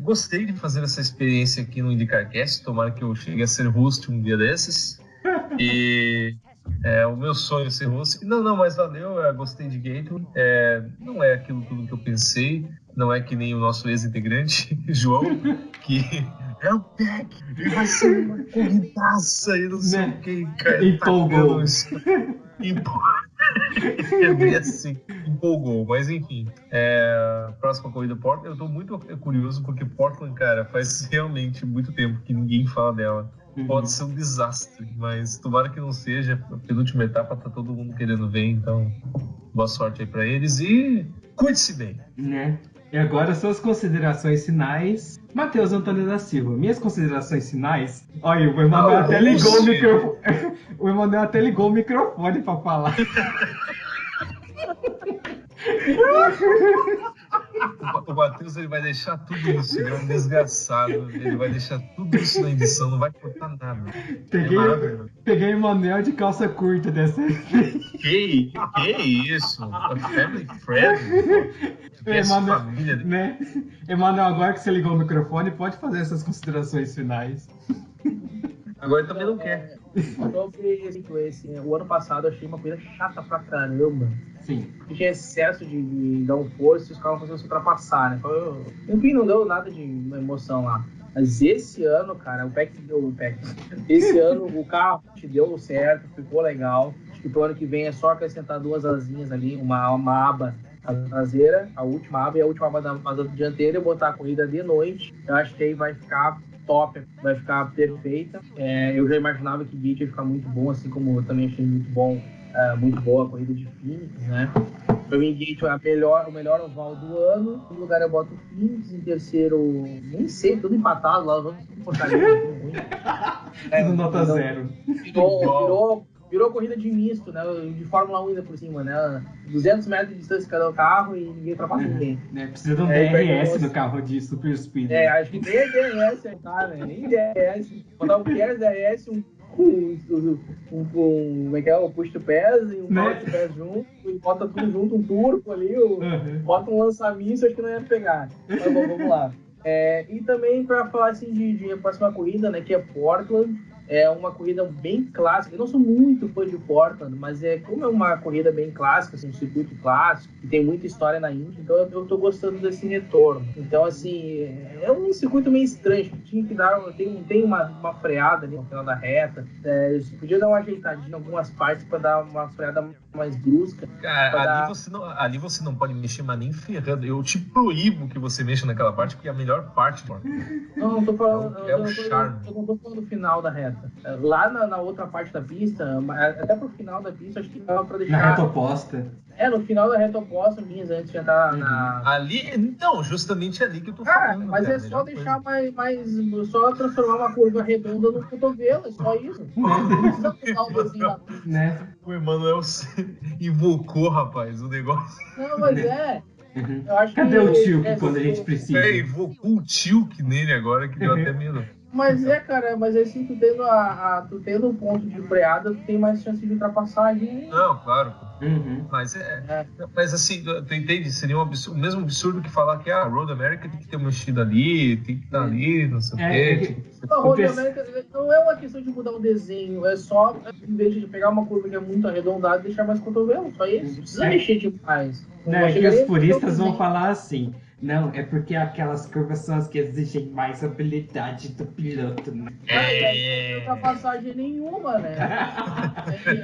Gostei de fazer essa experiência aqui no IndyCarCast. Tomara que eu chegue a ser host um dia desses. E... o meu sonho é ser host. Não, mas valeu, eu gostei de Gateway. Não é aquilo tudo que eu pensei. Não é que nem o nosso ex-integrante, João, que é o PEC, ele vai ser uma corridaça e não sei o que, cara. Empolgou. É bem assim, empolgou, mas enfim. Próxima corrida Portland, eu tô muito curioso porque Portland, cara, faz realmente muito tempo que ninguém fala dela. Pode ser um desastre, mas tomara que não seja. A penúltima etapa tá todo mundo querendo ver, então boa sorte aí pra eles e cuide-se bem. E agora suas considerações finais, Matheus Antônio da Silva. Minhas considerações finais. Olha, o Emanuel até ligou o microfone. O Emanuel até ligou o microfone pra falar. O Matheus ele vai deixar tudo isso, ele é um desgraçado. Ele vai deixar tudo isso na edição, não vai cortar nada. Peguei o Emanuel de calça curta dessa vez. Que isso? A family friend? Emanuel, agora que você ligou o microfone, pode fazer essas considerações finais. Agora também não quer. O ano passado eu achei uma coisa chata pra caramba. Sim. Tinha excesso de downforce e os carros não conseguiam se ultrapassar, né? Enfim, não deu nada de emoção lá. Mas esse ano, cara, esse ano o carro te deu certo, ficou legal. Acho que pro ano que vem é só acrescentar 2 asinhas ali, uma aba traseira, a última aba e a última aba da asa dianteira e botar a corrida de noite. Eu acho que aí vai ficar top, vai ficar perfeita. Eu já imaginava que o Gate ia ficar muito bom, assim como eu também achei muito boa a corrida de Phoenix, né? Pra mim, Gate é o melhor oval do ano. No lugar eu boto o Phoenix, em terceiro, nem sei, tudo empatado lá, vamos porcaria. Nota 0. Virou virou corrida de misto, né? De Fórmula 1 ainda por cima, né? 200 metros de distância cada carro e ninguém ultrapassa ninguém. Precisa de um DRS no carro de Super Speed. Acho que nem DRS tá, né? Nem DRS. Botar um DRS, como é que é? O push to pass e um power to pass junto, e bota tudo junto, um turbo ali, bota um lança-míssil, acho que não ia pegar. Mas bom, vamos lá. E também para falar assim de próxima corrida, né, que é Portland, é uma corrida bem clássica. Eu não sou muito fã de Portland, mas como é uma corrida bem clássica, assim, um circuito clássico, que tem muita história na Indy, então eu tô gostando desse retorno. Então, assim, é um circuito meio estranho, tinha que dar, tem uma freada ali no final da reta, podia dar uma ajeitadinha em algumas partes para dar uma freada mais brusca. Cara, ali você não pode mexer, mas nem ferrando. Eu te proíbo que você mexa naquela parte, porque é a melhor parte. Não tô falando. O charme. Eu não tô falando do final da reta. Lá na outra parte da pista, até pro final da pista, acho que dava pra deixar. Na reta oposta. No final da reta oposta, minhas antes de entrar na. Ali, então, justamente ali que eu tô falando. Mas cara, é só deixar mais. Só transformar uma curva redonda no cotovelo, é só isso. Não precisa mudar o desenho da pista. Né? O Emanuel invocou, rapaz, o negócio. Não, mas eu acho Cadê o Tilk quando a gente precisa? Invocou o Tilk nele agora, que deu até medo. Mas cara, assim, tu tendo um ponto de freada, tu tem mais chance de ultrapassagem. Não, claro. Mas mas assim, tu entende? Seria o mesmo absurdo que falar que a Road America tem que ter mexido ali, tem que estar ali, não sei o quê. A Road America não é uma questão de mudar o desenho, é só, em vez de pegar uma curva que é muito arredondada, deixar mais cotovelo, só isso. Não precisa mexer demais. É que os puristas vão falar assim. Não, é porque aquelas curvas são as que exigem mais habilidade do piloto, né? Não tem ultrapassagem nenhuma, né?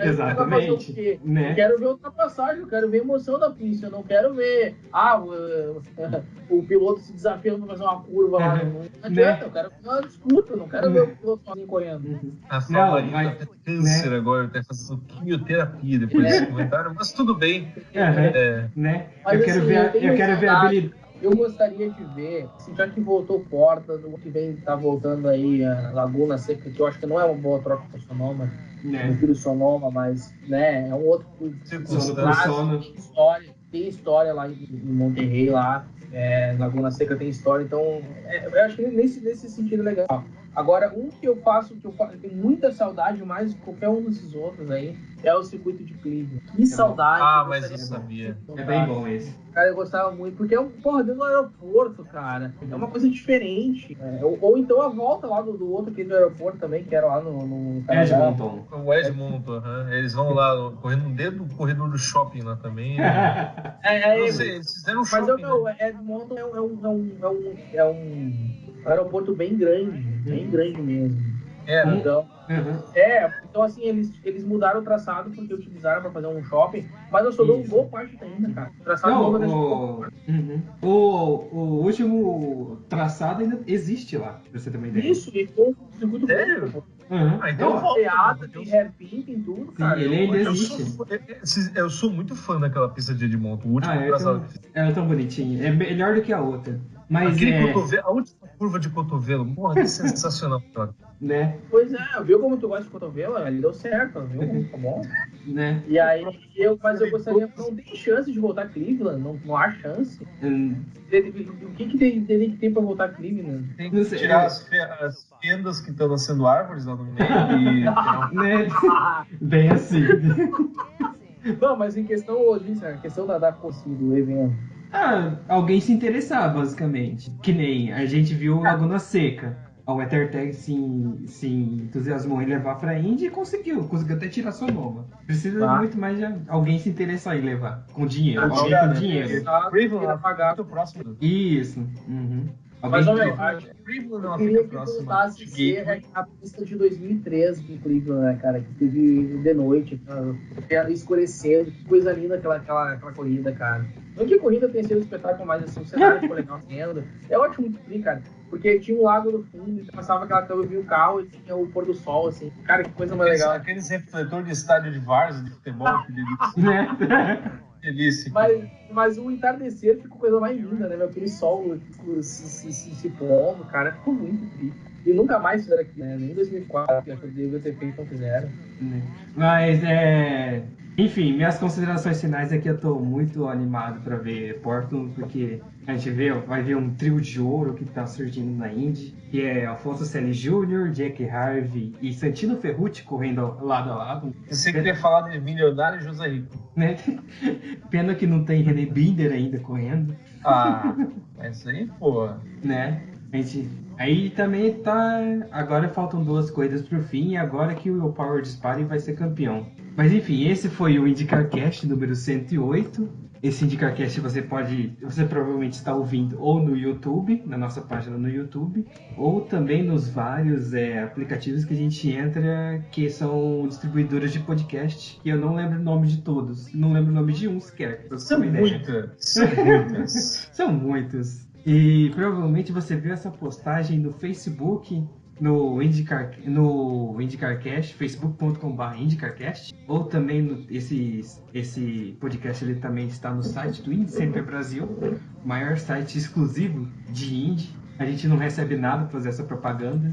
Exatamente. Né? Eu quero ver ultrapassagem, eu quero ver emoção da pista, eu não quero ver o piloto se desafiando para fazer uma curva lá. Não adianta, eu quero ver uma disputa, eu não quero ver o piloto sozinho correndo. A Fórmula 1 até câncer agora, até fazendo quimioterapia depois desse comentário, mas tudo bem. Né? Mas, eu quero ver a habilidade. Eu gostaria de ver, assim, já que voltou Porta, no que vem tá voltando aí a Laguna Seca, que eu acho que não é uma boa troca com o Sonoma, eu prefiro o Sonoma, mas né, é um outro tem história lá em Monterrey, lá, Laguna Seca tem história, então eu acho que nesse sentido é legal. Agora, um que eu tenho muita saudade, mais de qualquer um desses outros aí, é o circuito de Cleveland. Que saudade. Mas eu sabia. É bem bom esse. Cara, eu gostava muito, porque dentro do aeroporto, cara, é uma coisa diferente. Ou então a volta lá do outro aqui do aeroporto também, que era lá no Edmonton. O Edmonton, eles vão lá correndo dentro do corredor do shopping lá também. Não sei, eles fizeram um shopping. Mas Edmonton é um aeroporto bem grande mesmo. Então assim, eles mudaram o traçado porque utilizaram para fazer um shopping, mas sobrou boa parte ainda, cara. O traçado o último traçado ainda existe lá, pra você ter uma ideia. Isso, e com um circuito sério? Então tem hairpin, tem tudo, cara. Ele ainda existe. Eu sou muito fã daquela pista de Edmonton, o último traçado. Ela é tão bonitinha, é melhor do que a outra. Mas a última curva de cotovelo, porra, que sensacional, cara. Né? Pois viu como tu gosta de cotovelo? Ali deu certo, viu? Tá bom. Né? E aí, mas eu gostaria, não tem chance de voltar a Cleveland, não há chance. O que teria que ter pra voltar a Cleveland? Tem que tirar as fendas que estão nascendo árvores lá no meio né? Bem assim. Não, mas em questão, a questão da corrida do evento. Alguém se interessar, basicamente. Que nem a gente viu Laguna Seca. A WeatherTech se entusiasmou em levar pra Indy e conseguiu até tirar Sonoma. Precisa muito mais de alguém se interessar em levar. Com dinheiro. Com dinheiro. Cleveland pagar o próximo. Isso. Mas, Cleveland eu queria que voltasse a ser a pista de 2013 em Cleveland, né, cara? Que teve de noite, escurecendo. Que coisa linda aquela corrida, cara. Não que a corrida tenha sido um espetáculo, mas assim, o cenário ficou legal sendo. É ótimo de cara. Porque tinha um lago no fundo, e passava aquela câmera, eu vi o carro e tinha o pôr do sol, assim. Cara, que coisa mais legal. Aqueles refletores de estádio de várzea de futebol, que delícia. Delícia. Mas o entardecer ficou coisa mais linda, né? Aquele sol se pondo, cara, ficou muito triste. E nunca mais fizeram aqui, né? Nem em 2004, que eu acho que devia ter feito, não fizeram. Mas, enfim, minhas considerações finais é que eu tô muito animado para ver Portland, porque a gente vai ver um trio de ouro que tá surgindo na Indy, que é Alfonso Celli Jr., Jack Harvey e Santino Ferrucci correndo lado a lado. Você queria falar de milionário e José Rico. Né? Pena que não tem René Binder ainda correndo. Mas aí, pô. Né? Aí também tá. Agora faltam 2 corridas pro fim, e agora que o Will Power Dispare vai ser campeão. Mas enfim, esse foi o IndyCarCast número 108. Esse IndyCarCast você provavelmente está ouvindo ou no YouTube, na nossa página no YouTube, ou também nos vários aplicativos que a gente entra, que são distribuidoras de podcast, e eu não lembro o nome de todos. Não lembro o nome de um sequer. São muitas. São muitos. E provavelmente você viu essa postagem no Facebook, no IndyCarCast, facebook.com/IndyCarCast, ou também esse podcast ele também está no site do Indy Center Brasil, o maior site exclusivo de Indy. A gente não recebe nada para fazer essa propaganda.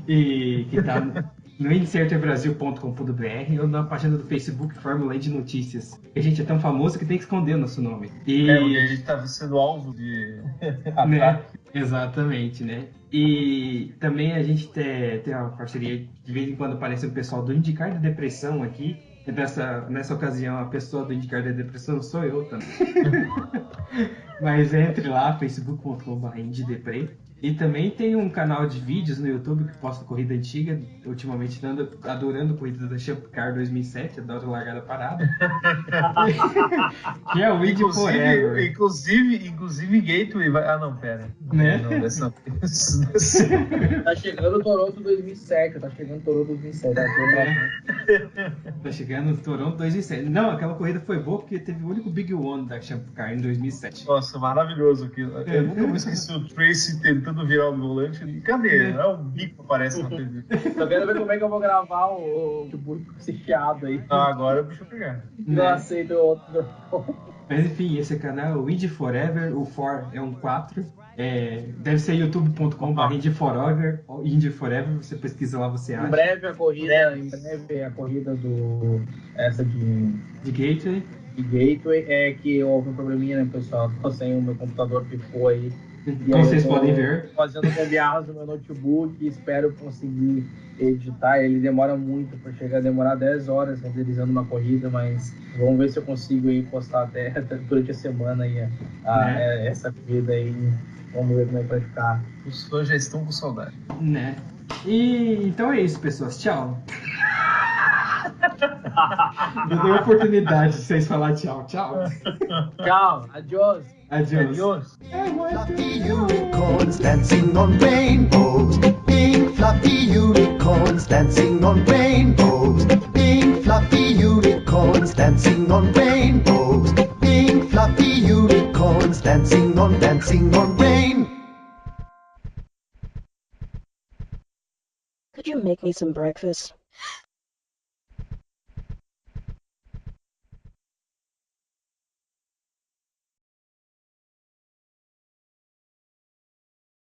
E que está no indycenterbrasil.com.br ou na página do Facebook Fórmula Indy Notícias. A gente é tão famoso que tem que esconder o nosso nome. Onde a gente está sendo alvo de ataque. Exatamente, né? E também a gente tem uma parceria, de vez em quando aparece o pessoal do IndyCar da Depressão aqui. E nessa ocasião, a pessoa do IndyCar da Depressão sou eu também. Mas entre lá, facebook.com/IndyDepre. E também tem um canal de vídeos no YouTube que posta corrida antiga. Ultimamente adorando corrida da Champ Car 2007, adoro largada parada. Que é o Indy Forever. Inclusive Gateway vai... não, pera. Né? Não, dessa vez. Tá chegando o Toronto 2007. Tá chegando o Toronto 2007. Não, aquela corrida foi boa porque teve o único Big One da Champ Car em 2007. Nossa, maravilhoso aquilo. Eu nunca me esqueci o Tracy tentando virar o volante. Cadê? É o bico que aparece na TV. Tô querendo ver como é que eu vou gravar o esse chiado aí. Agora eu deixa eu pegar. Não aceito outro. Mas enfim, esse canal é o Indy Forever, o 4 é um 4. Deve ser youtube.com/Indy Forever, Indy Forever, você pesquisa lá, você acha. Em breve a corrida essa de Gateway. De Gateway, que houve um probleminha, né, pessoal? Tô sem o meu computador ficou aí. Como vocês podem ver, fazendo gambiarras no meu notebook, espero conseguir editar. Ele demora muito para chegar, demorar 10 horas renderizando uma corrida, mas vamos ver se eu consigo aí postar até durante a semana aí essa corrida aí. Vamos ver como é que vai ficar. Os fãs já estão com saudade. Né? E então é isso, pessoas. Tchau. Eu dei a oportunidade de vocês falar tchau. Tchau. Tchau. Adiós. Adiós. Fluffy unicorns dancing on rainbows. Pink fluffy unicorns dancing on rainbows. Pink fluffy unicorns dancing on rainbows. Pink fluffy unicorns dancing on rain. Could you make me some breakfast?